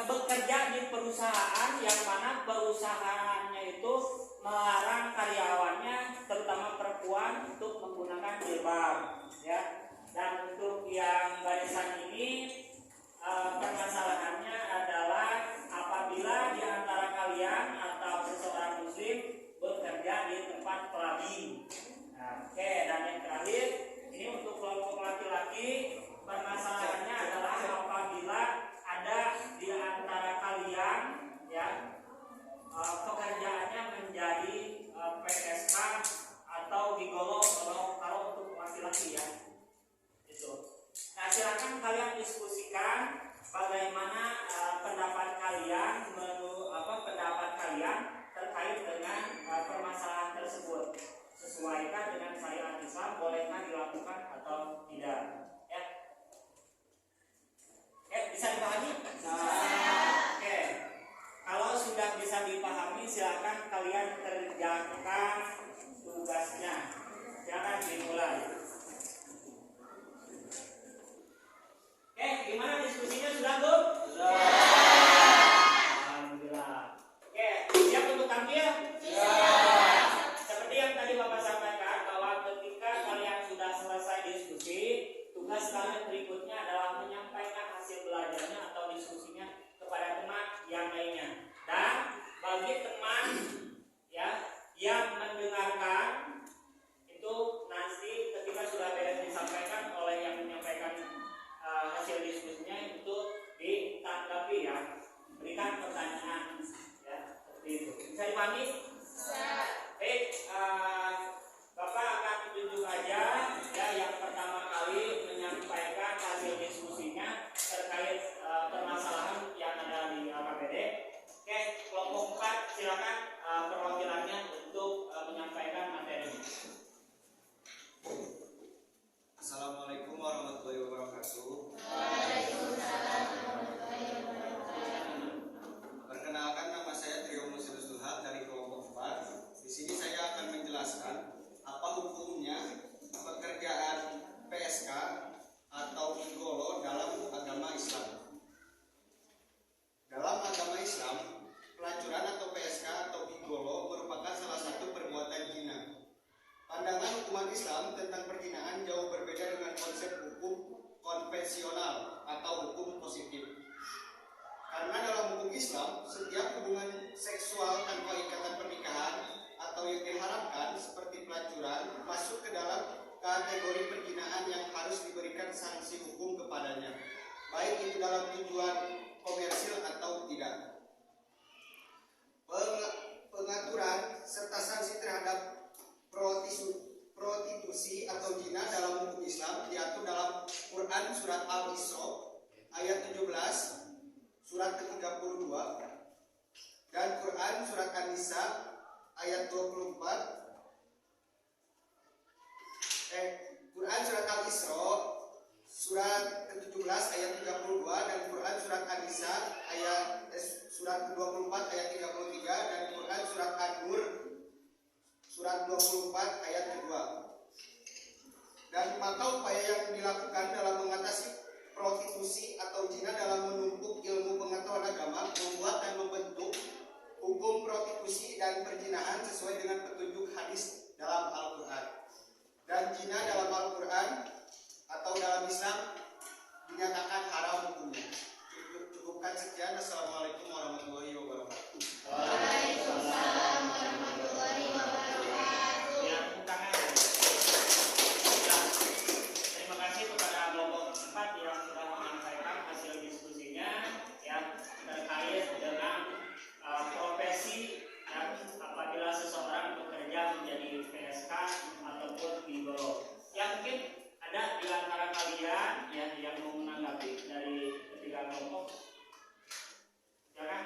bekerja di perusahaan yang mana perusahaannya itu melarang karyawannya terutama perempuan untuk menggunakan jilbab ya. Dan untuk yang barisan ini permasalahannya adalah apabila di antara kalian atau seseorang muslim bekerja di tempat clubbing. Nah, oke, dan yang terakhir ini untuk kelompok laki-laki permasalahannya adalah apabila ada di antara kalian ya pekerjaannya menjadi PSK atau gigolo kalau untuk laki-laki ya itu. Nah, silakan kalian diskusikan bagaimana pendapat kalian terkait dengan permasalahan tersebut. Sesuaikan dengan syariat Islam, bolehkah dilakukan atau tidak ya. Bisa dipahami? Oke. Kalau sudah bisa dipahami, silakan kalian kerjakan tugasnya. Silakan dimulai. Gimana diskusinya, sudah belum? Sudah. Alhamdulillah. Siap untuk tampil? Siap. Seperti yang tadi Bapak sampaikan bahwa ketika kalian sudah selesai diskusi, tugas kalian berikutnya adalah menyampaikan hasil belajarnya atau diskusinya kepada teman yang lainnya. Dan bagi teman ya yang mendengarkan itu nanti ketika sudah beres disampaikan oleh yang menyampaikan hasil diskusinya itu ditanggapi ya, berikan pertanyaan ya, seperti itu. Bisa dipahami? Bisa. Baik, Bapak akan tunjuk aja ya yang pertama kali menyampaikan hasil diskusinya terkait permasalahan yang ada di LKPD. Oke, kelompok 4 silakan perwakilannya untuk menyampaikan materi. Assalamualaikum warahmatullahi wabarakatuh. Waalaikumsalam warahmatullahi wabarakatuh. Perkenalkan, nama saya Trio Musirus Duhat dari kelompok 4. Di sini saya akan menjelaskan apa hukumnya pekerjaan PSK atau gigolo dalam agama Islam. Dalam agama Islam, pelacuran atau PSK atau gigolo merupakan salah satu perbuatan zina. Pandangan hukuman Islam tentang perzinaan jauh berbeda dengan konsep hukum konvensional atau hukum positif. Karena dalam hukum Islam, setiap hubungan seksual tanpa ikatan pernikahan atau yang diharapkan seperti pelacuran masuk ke dalam kategori perzinaan yang harus diberikan sanksi hukum kepadanya, baik itu dalam tujuan komersil atau tidak. Pengaturan serta sanksi terhadap prostitusi atau zina dalam hukum Islam diatur dalam Quran surat Al-Isra ayat 17 An-Nisa ayat 24. Quran surat Al-Isra surat ke-17 ayat 32 dan Quran surat An-Nisa surat ke-24 ayat 33 dan Quran surat An-Nur surat 24 ayat kedua. Dan maka upaya yang dilakukan dalam mengatasi prostitusi atau zina dalam menumpuk ilmu pengetahuan agama, membuat dan membentuk hukum prostitusi dan perzinahan sesuai dengan petunjuk hadis dalam Al-Quran. Dan zina dalam Al-Quran atau dalam Islam dinyatakan haram hukumnya. Cukupkan sekian. Assalamualaikum warahmatullahi wabarakatuh. Waalaikumsalam warahmatullahi wabarakatuh. Terima kasih kepada kelompok 4 yang sudah menyampaikan hasil diskusinya yang terkait dengan profesi dan apabila seseorang bekerja menjadi PSK ataupun gigolo. Ya mungkin ada di antara kalian yang mau menanggapi dari ketiga kelompok. Silakan.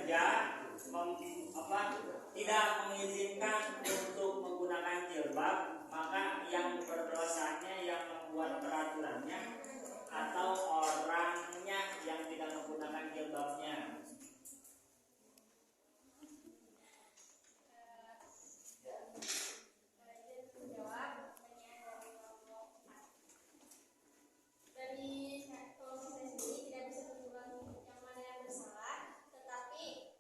bekerja tidak mengizinkan untuk menggunakan jilbab, maka yang berdosanya yang membuat peraturannya atau orangnya yang tidak menggunakan jilbabnya. Menjawab pertanyaan dari kelompok 4. Dari kelompok saya sendiri tidak bisa menentukan yang mana yang bersalah, tetapi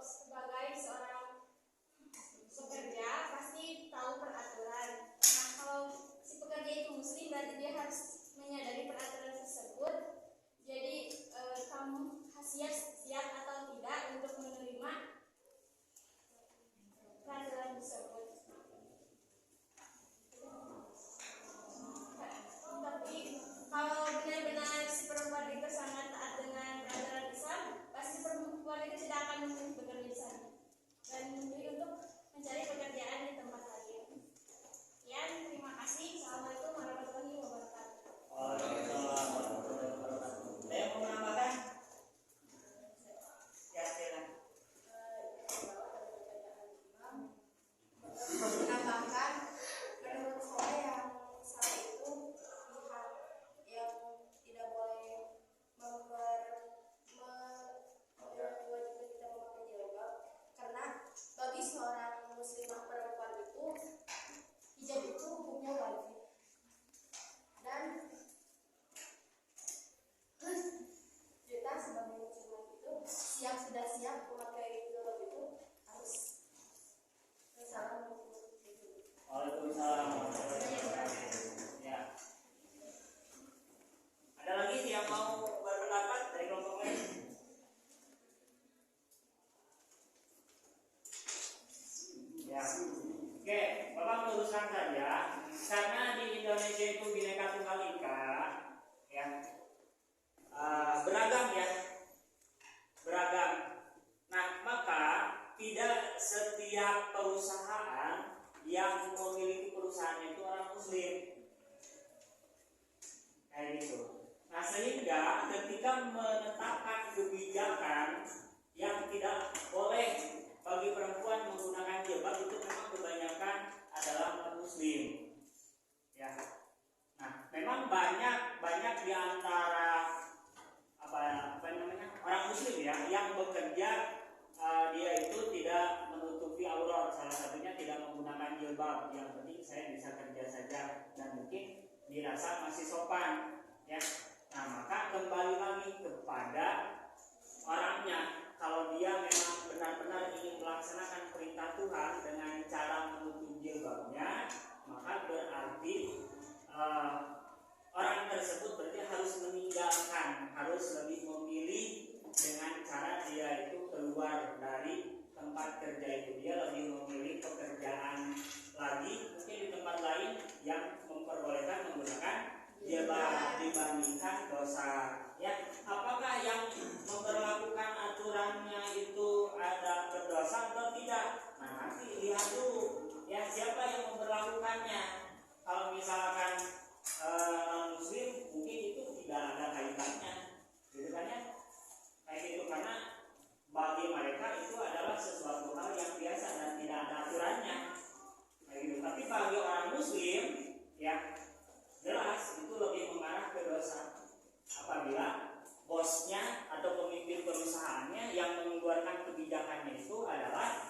sebagai seorang pekerja pasti tahu peraturan. Nah, kalau si pekerja itu muslim berarti dia harus menyadari peraturan tersebut. Jadi kamu siap atau tidak untuk menerima peraturan tersebut. Tapi kalau benar-benar si perempuan itu sangat taat dengan peraturan Islam, pasti perempuan itu tidak akan bekerja di sana dan memilih untuk mencari pekerjaan di tempat lain. Ya, terima kasih. Assalamualaikum warahmatullahi wabarakatuh. Waalaikumsalam warahmatullahi wabarakatuh. Ada yang mau menambahkan? Ya, silakan. Menambahkan, menurut saya yang salah itu pihak yang tidak boleh mewajibkan kita memakai jilbab, karena bagi seorang muslimah perempuan itu hijab itu hukumnya wajib, dan kita sebagai muslimah itu sudah siap memakai jilbab itu harus. Waalaikumsalam warahmatullahi wabarakatuh. Ya. Ada lagi yang mau berpendapat dari kelompok lain? Ya. Oke, Bapak meluruskan saja, karena di Indonesia itu Bhinneka Tunggal Ika, ya, beragam ya, beragam. Nah, maka tidak setiap perusahaan yang memiliki perusahaannya itu orang muslim, kayak gitu. Nah, sehingga ketika menetapkan kebijakan yang tidak boleh bagi perempuan menggunakan jilbab, itu memang kebanyakan adalah non muslim, ya. Nah, memang banyak di antara apa namanya orang muslim ya yang bekerja, dia itu tidak menutupi aurat, salah satunya tidak menggunakan jilbab. Yang penting saya bisa kerja saja dan mungkin dirasa masih sopan, ya. Nah, maka kembali lagi kepada orangnya. Kalau dia memang benar-benar ingin melaksanakan perintah Tuhan dengan cara menutup jilbabnya, maka berarti orang tersebut berarti harus meninggalkan, harus lebih memilih dengan cara dia itu keluar dari tempat kerja itu. Dia lebih memilih pekerjaan lagi mungkin di tempat lain yang memperbolehkan menggunakan jilbab dibandingkan dosa, ya. Apakah yang memperlakukan aturannya itu ada berdosa atau tidak? Nah, nanti lihat dulu ya siapa yang memperlakukannya. Kalau misalkan non muslim mungkin itu tidak ada kaitannya, gitu kan ya, kayak gitu, karena bagi mereka itu adalah sesuatu hal yang biasa dan tidak ada aturannya, kayak gitu. Tapi bagi orang muslim, ya jelas itu lebih mengarah ke dosa apabila bosnya atau pemimpin perusahaannya yang mengeluarkan kebijakannya itu adalah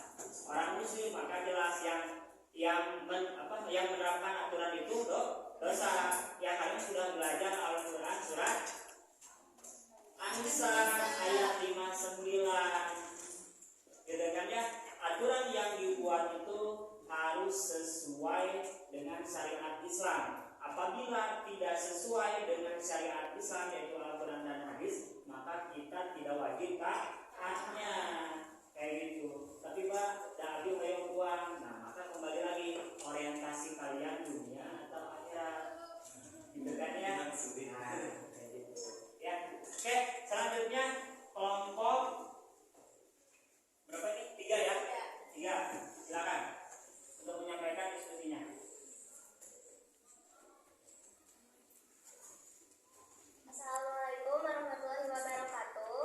orang muslim, maka jelas yang menerapkan aturan itu dosa. Ya, kalian sudah belajar Al-Quran surat An-Nisa ayat 59, gitu kan ya. Aturan yang dibuat itu harus sesuai dengan syariat Islam. Apabila tidak sesuai dengan syariat Islam, yaitu Al-Quran dan hadis, maka kita tidak wajib taatnya, kayak gitu. Tapi Pak, dah habis kayak uang. Nah, maka kembali lagi orientasi kalian dunia atau akhirat, gitu kan ya. Nah, kayak gitu. Ya, oke. Selanjutnya kelompok berapa ini? 3 ya? 3. Silakan untuk menyampaikan diskusinya. Assalamualaikum warahmatullahi wabarakatuh.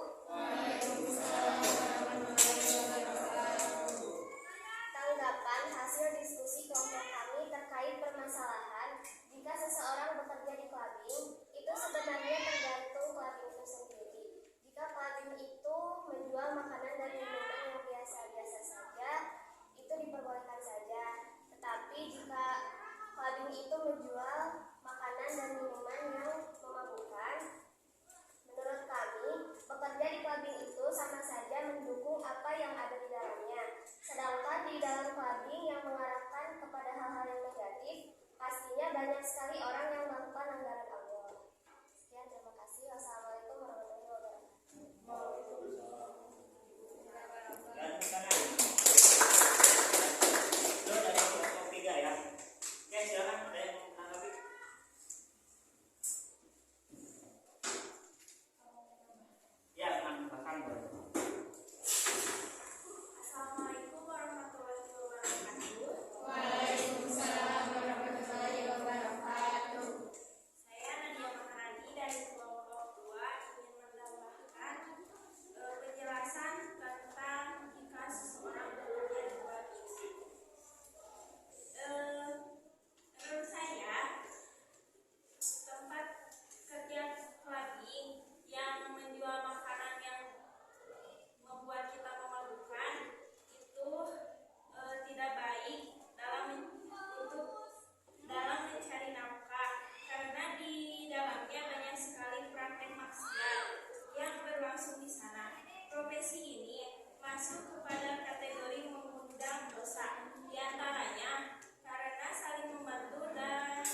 masuk kepada kategori mengundang dosa. Di antaranya karena saling membantu dan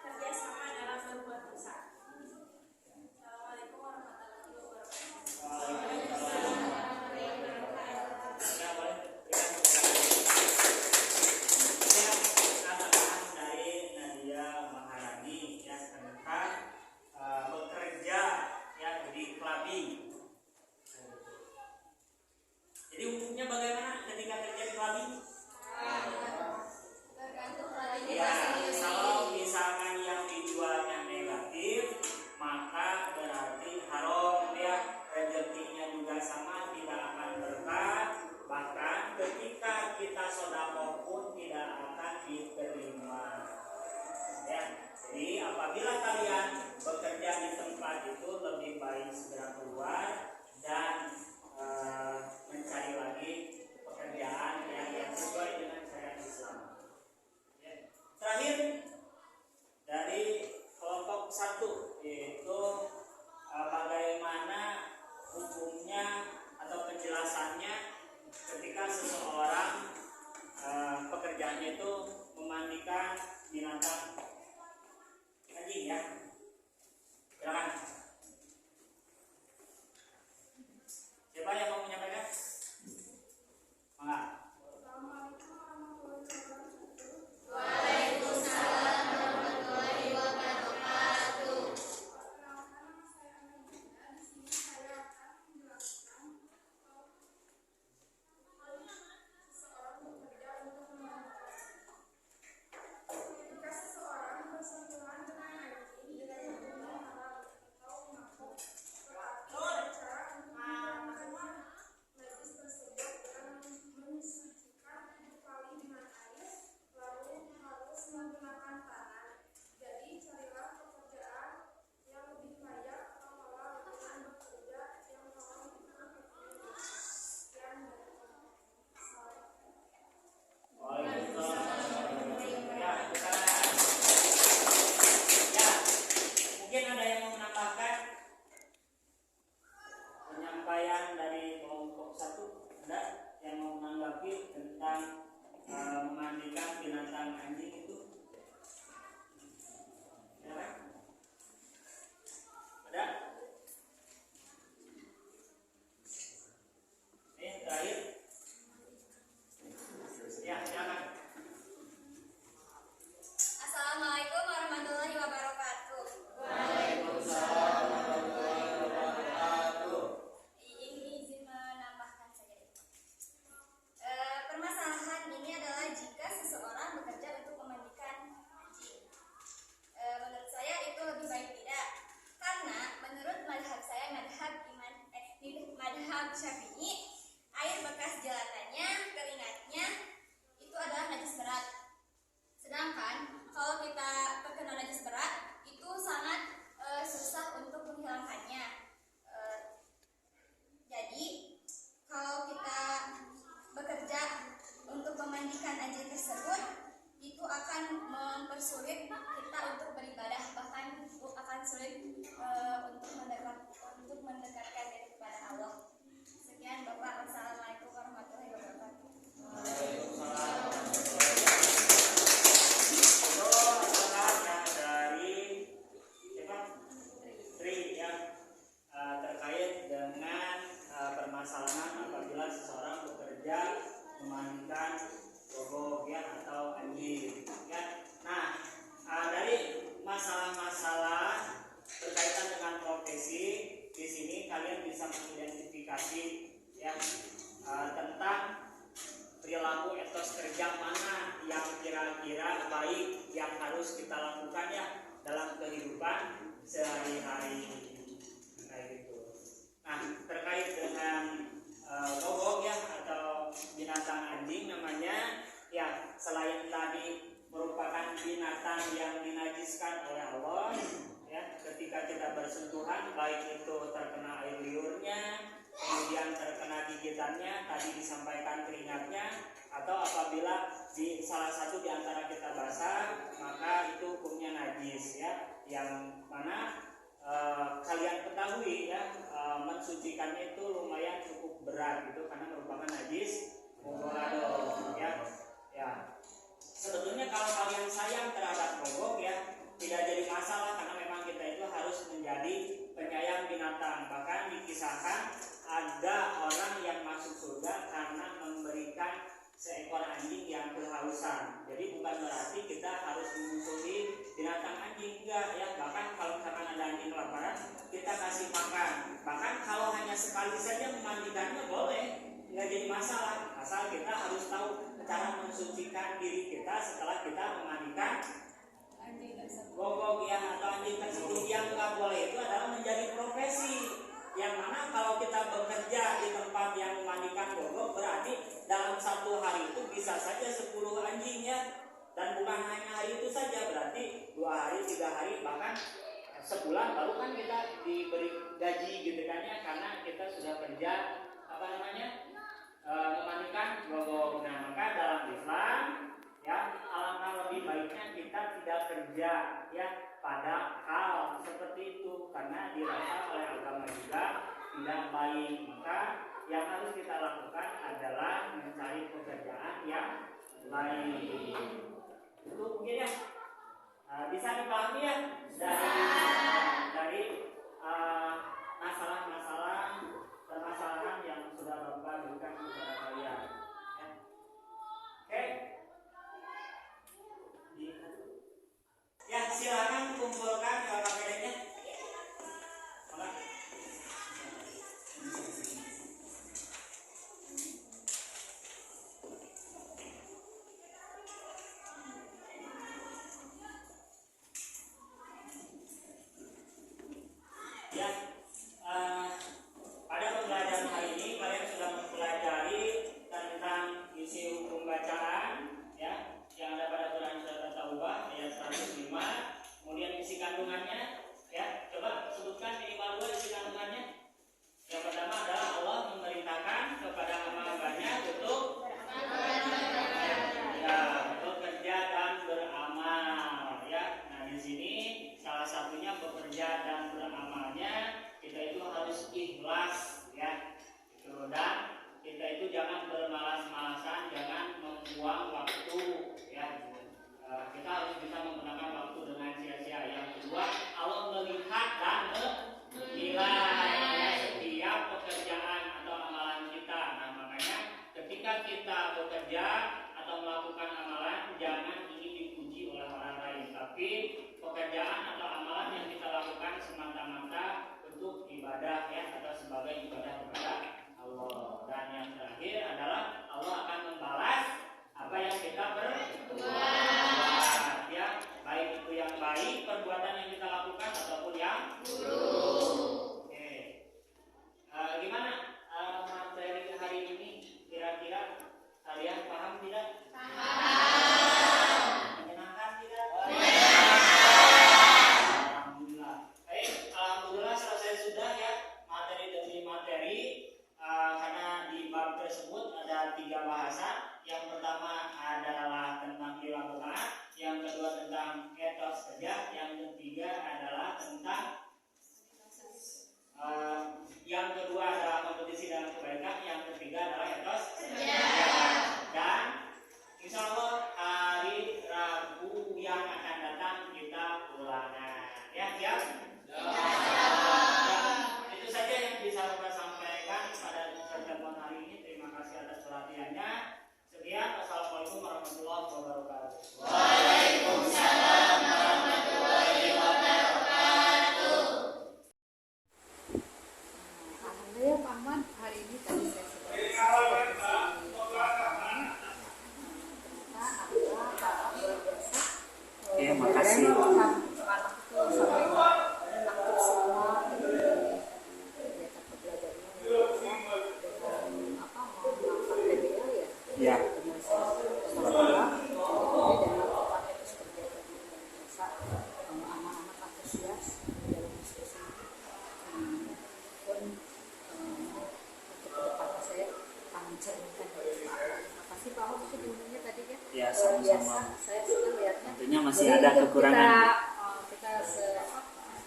kerjasama dalam berbuat dosa. Assalamualaikum warahmatullahi wabarakatuh. Dari Nadia Maharani ya tentang bekerja ya di clubbing. Jadi hukumnya bagaimana ketika kerja di clubbing? Tergantung lagi Ya, kalau misalkan yang dijualnya negatif, maka berarti haram ya, rezekinya juga sama, tidak akan berkah, bahkan ketika kita sedekah pun tidak akan diterima. Ya, jadi apabila kalian bekerja di tempat itu lebih baik segera keluar dan mencari lagi pekerjaan yang sesuai dengan syariat Islam. Ya. Terakhir dari kelompok 1 yaitu bagaimana hukumnya atau penjelasannya ketika seseorang pekerjaannya itu memandikan binatang anjing ya. Silakan. Siapa yang mau menyampaikan? Mangga. Assalamualaikum warahmatullahi wabarakatuh. Waalaikumsalam warahmatullahi wabarakatuh. Perkenalkan, nama saya Amelia. Di sini saya akan menjelaskan seseorang bekerja untuk memanfaatkan. Ketika seseorang bersentuhan dengan anjing dengan hubungan halal atau mabuk, berarti ada cara untuk menghilangkannya. Najis tersebut dengan mensucikan 7 kali dengan air, lalu harus menggunakan tangan. Jadi carilah pekerjaan yang lebih layak atau halal dengan bekerja yang halal itu lebih tinggi. Sekian dari saya. Ya, mungkin ada yang mau menambahkan penyampaian dari kelompok 1, ada yang mau menanggapi tentang memandikan binatang anjing itu? Ya, ada? Ini terakhir. Ya, silakan. Assalamualaikum warahmatullahi wabarakatuh. Ini izin menambahkan saja. Permasalahan ini adalah jika seseorang bekerja untuk memandikan anjing. Menurut saya itu lebih baik tidak, karena menurut madhab saya, madhab Syafi'i, air bekas jelatannya, keringatnya itu adalah najis berat. Sedangkan kalau kita terkena najis berat itu sangat susah untuk menghilangkannya. Jadi kalau kita bekerja untuk memandikan anjing tersebut, itu akan mempersulit kita untuk beribadah, bahkan akan sulit untuk mendekatkan diri kepada Allah. Sekian Bapak. Wassalamualaikum warahmatullahi wabarakatuh. Itu adalah yang dari siapa? Tri ya, terkait dengan permasalahan apabila seseorang bekerja memandikan bobok ya atau anjing ya. Nah, dari masalah-masalah berkaitan dengan profesi di sini kalian bisa mengidentifikasi ya tentang perilaku etos kerja mana yang kira-kira baik yang harus kita lakukan ya dalam kehidupan sehari-hari kayak gitu. Nah, terkait dengan bobok ya atau binatang anjing namanya ya, selain tadi merupakan binatang yang dinajiskan oleh Allah ya, ketika kita bersentuhan baik itu terkena air liurnya, kemudian terkena gigitannya, tadi disampaikan keringatnya, atau apabila di salah satu di antara kita basah, maka itu hukumnya najis ya, yang mana kalian ketahui ya, mensucikannya itu lumayan cukup berat gitu, karena merupakan Colorado ya. Ya. Sebetulnya kalau kalian sayang terhadap gogok ya, tidak jadi masalah karena memang kita itu harus menjadi penyayang binatang. Bahkan dikisahkan ada orang yang masuk surga karena memberikan seekor anjing yang kehausan. Jadi bukan berarti kita harus memusuhi binatang anjing, enggak ya. Bahkan kalau misalkan ada anjing kelaparan, kita kasih makan. Bahkan kalau hanya sekali saja memandikannya boleh, nggak jadi masalah. Asal kita harus tahu cara mensucikan diri kita setelah kita memandikan gogok ya atau anjing tersebut. Yang nggak boleh itu adalah menjadi profesi, yang mana kalau kita bekerja di tempat yang memandikan gogok berarti dalam satu hari itu bisa saja 10 anjing ya, dan bukan hanya hari itu saja, berarti 2 hari 3 hari bahkan sebulan baru kan kita diberi gaji gitu kan ya, karena kita sudah kerja memandikan gogok. Nah maka dalam Islam ya alangkah lebih baiknya kita tidak kerja ya pada hal seperti itu, karena dirasa oleh agama juga tidak baik. Maka yang harus kita lakukan adalah mencari pekerjaan yang lain. Itu mungkin ya bisa dipahami ya dari permasalahan yang sudah Bapak berikan kepada kalian. Oke. Ya silakan kumpulkan LKPD-nya. Pada pembelajaran hari ini kalian sudah mempelajari tentang isi hukum bacaan ya, yang ada pada Quran Surat At-Taubah ayat 105. Kemudian isi kandungannya ya, coba sebutkan minimal 2 isi kandungannya. Yang pertama adalah Allah memerintahkan kepada hamba-hambanya untuk bekerja dan beramal ya. Nah di sini salah satunya bekerja dan beramalnya kita itu harus ikhlas ya, dan kita itu jangan bermalas-malasan, jangan membuang waktu ya. Kita harus bisa menggunakan waktu dengan sia-sia. Yang kedua, Allah melihat dan menilai ya, setiap pekerjaan atau amalan kita. Nah makanya ketika kita bekerja atau melakukan amalan, jangan ingin dipuji oleh orang lain, tapi pekerjaan atau amalan yang kita lakukan semata-mata untuk ibadah ya, atau sebagai ibadah kepada Allah. Dan yang terakhir adalah Allah akan membalas apa yang kita perbuat ya, baik itu yang baik perbuatan yang kita lakukan ataupun yang buruk. Oke. Gimana materi hari ini, kira-kira kalian paham tidak? Menyenangkan tidak? Alhamdulillah selesai sudah ya materi demi materi. Karena di bab tersebut ada 3 bahasa. Yang pertama adalah tentang ilmu, yang kedua tentang etos kerja, yang ketiga adalah tentang yang kedua adalah kompetisi dalam kebaikan, yang ketiga adalah etos kerja. Dan insya Allah hari Rabu yang akan datang kita ulangan ya, siap? Itu saja yang bisa Bapak sampaikan pada pertemuan hari ini. Terima kasih atas perhatiannya. Sekian, assalamualaikum warahmatullahi wabarakatuh. Waalaikumsalam warahmatullahi wabarakatuh. Alhamdulillah Pak Ahmad, hari ini tadi saya sudah Oke, makasih. Ya. Ya, sama-sama. Saya sudah lihatnya. Tentunya masih ada kekurangan. Kita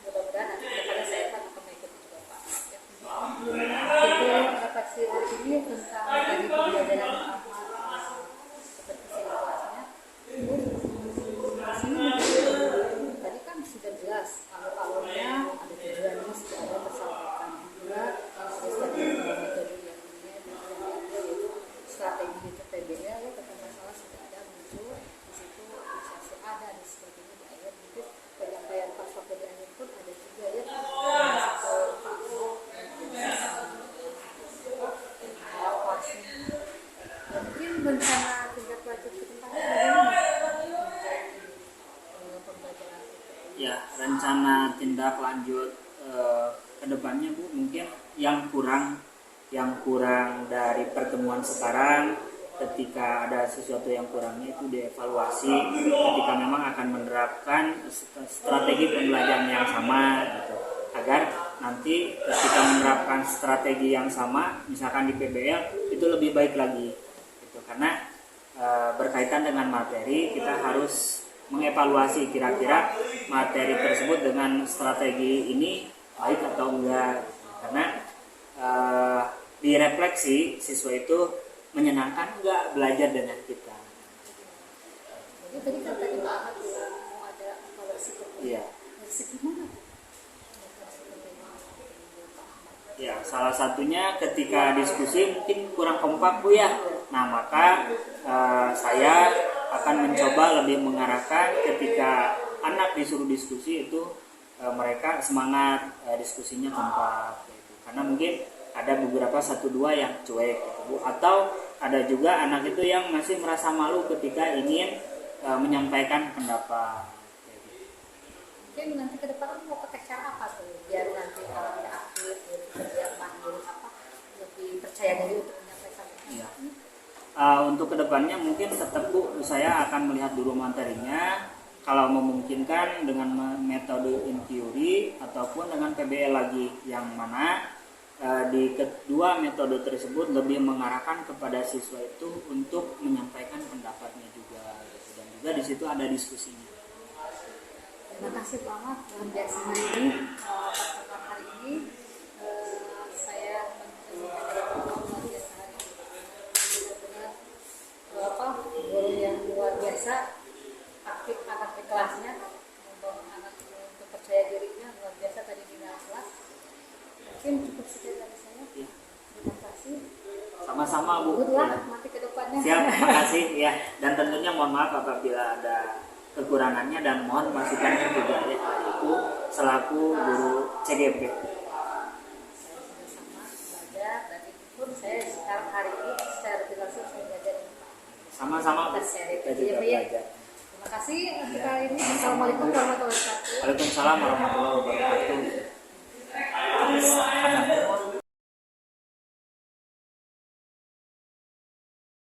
mudah-mudahan nanti kepada saya akan mengikuti juga Pak. Itu presentasi hari ini tentang tadi pembelajaran agama seperti situasinya. Di sini tadi kan sudah jelas alurnya, ada tujuannya sudah ada tersampaikan juga, terus tadi metode yang ini yaitu strategi itu PBL ya, tentang masalah sudah ada muncul di situ, inisiasi ada dan sebagainya di akhir mungkin penyampaian pasal di akhir pun ada juga ya. Mungkin bencana tingkat lanjut ke depan pembelajaran Ya, rencana tindak lanjut ke depannya Bu, mungkin yang kurang dari pertemuan sekarang, ketika ada sesuatu yang kurangnya itu dievaluasi ketika memang akan menerapkan strategi pembelajaran yang sama gitu. Agar nanti ketika menerapkan strategi yang sama misalkan di PBL itu lebih baik lagi gitu. Karena berkaitan dengan materi, kita harus mengevaluasi kira-kira materi tersebut dengan strategi ini baik atau enggak, karena direfleksi siswa itu menyenangkan enggak belajar dengan kita. jadi tadi kan tadi banget mau ada evaluasi Iya. dari segi mana? Ya, salah satunya ketika diskusi mungkin kurang kompak Bu ya. Nah, maka saya akan mencoba lebih mengarahkan ketika anak disuruh diskusi itu mereka semangat diskusinya kompak gitu. Karena mungkin ada beberapa 1-2 yang cuek gitu, Bu. Atau ada juga anak itu yang masih merasa malu ketika ingin menyampaikan pendapat. Mungkin nanti ke depan mau pakai cara apa tuh biar nanti kalau ada aktif biar mandiri apa lebih percaya diri untuk menyampaikan. Iya. Untuk kedepannya mungkin tetap Bu, saya akan melihat dulu materinya, kalau memungkinkan dengan metode in theory ataupun dengan PBL lagi, yang mana di kedua metode tersebut lebih mengarahkan kepada siswa itu untuk menyampaikan pendapatnya juga gitu. Dan juga di situ ada diskusinya. Terima kasih banget luar biasa hari ini, pertemuan hari ini saya menceritakan luar biasa hari ini, benar-benar guru yang luar biasa, aktif anak di kelasnya, membangun anak untuk percaya dirinya luar biasa tadi di dalam kelas. Mungkin cukup sekian dari saya. Ya. Terima kasih. Sama-sama Bu. Good luck nanti ke depannya. Siap, makasih ya. Dan tentunya mohon maaf apabila ada kekurangannya dan mohon masukannya juga ya, itu selaku guru CGP. Sama-sama belajar dan itu pun saya sekarang hari ini secara tidak langsung saya belajar dengan Pak. Sama-sama Bu. Kita share Kita itu juga ya, Bu, ya. belajar. Terima kasih untuk kali ini. Assalamualaikum warahmatullahi wabarakatuh. Waalaikumsalam warahmatullahi wabarakatuh.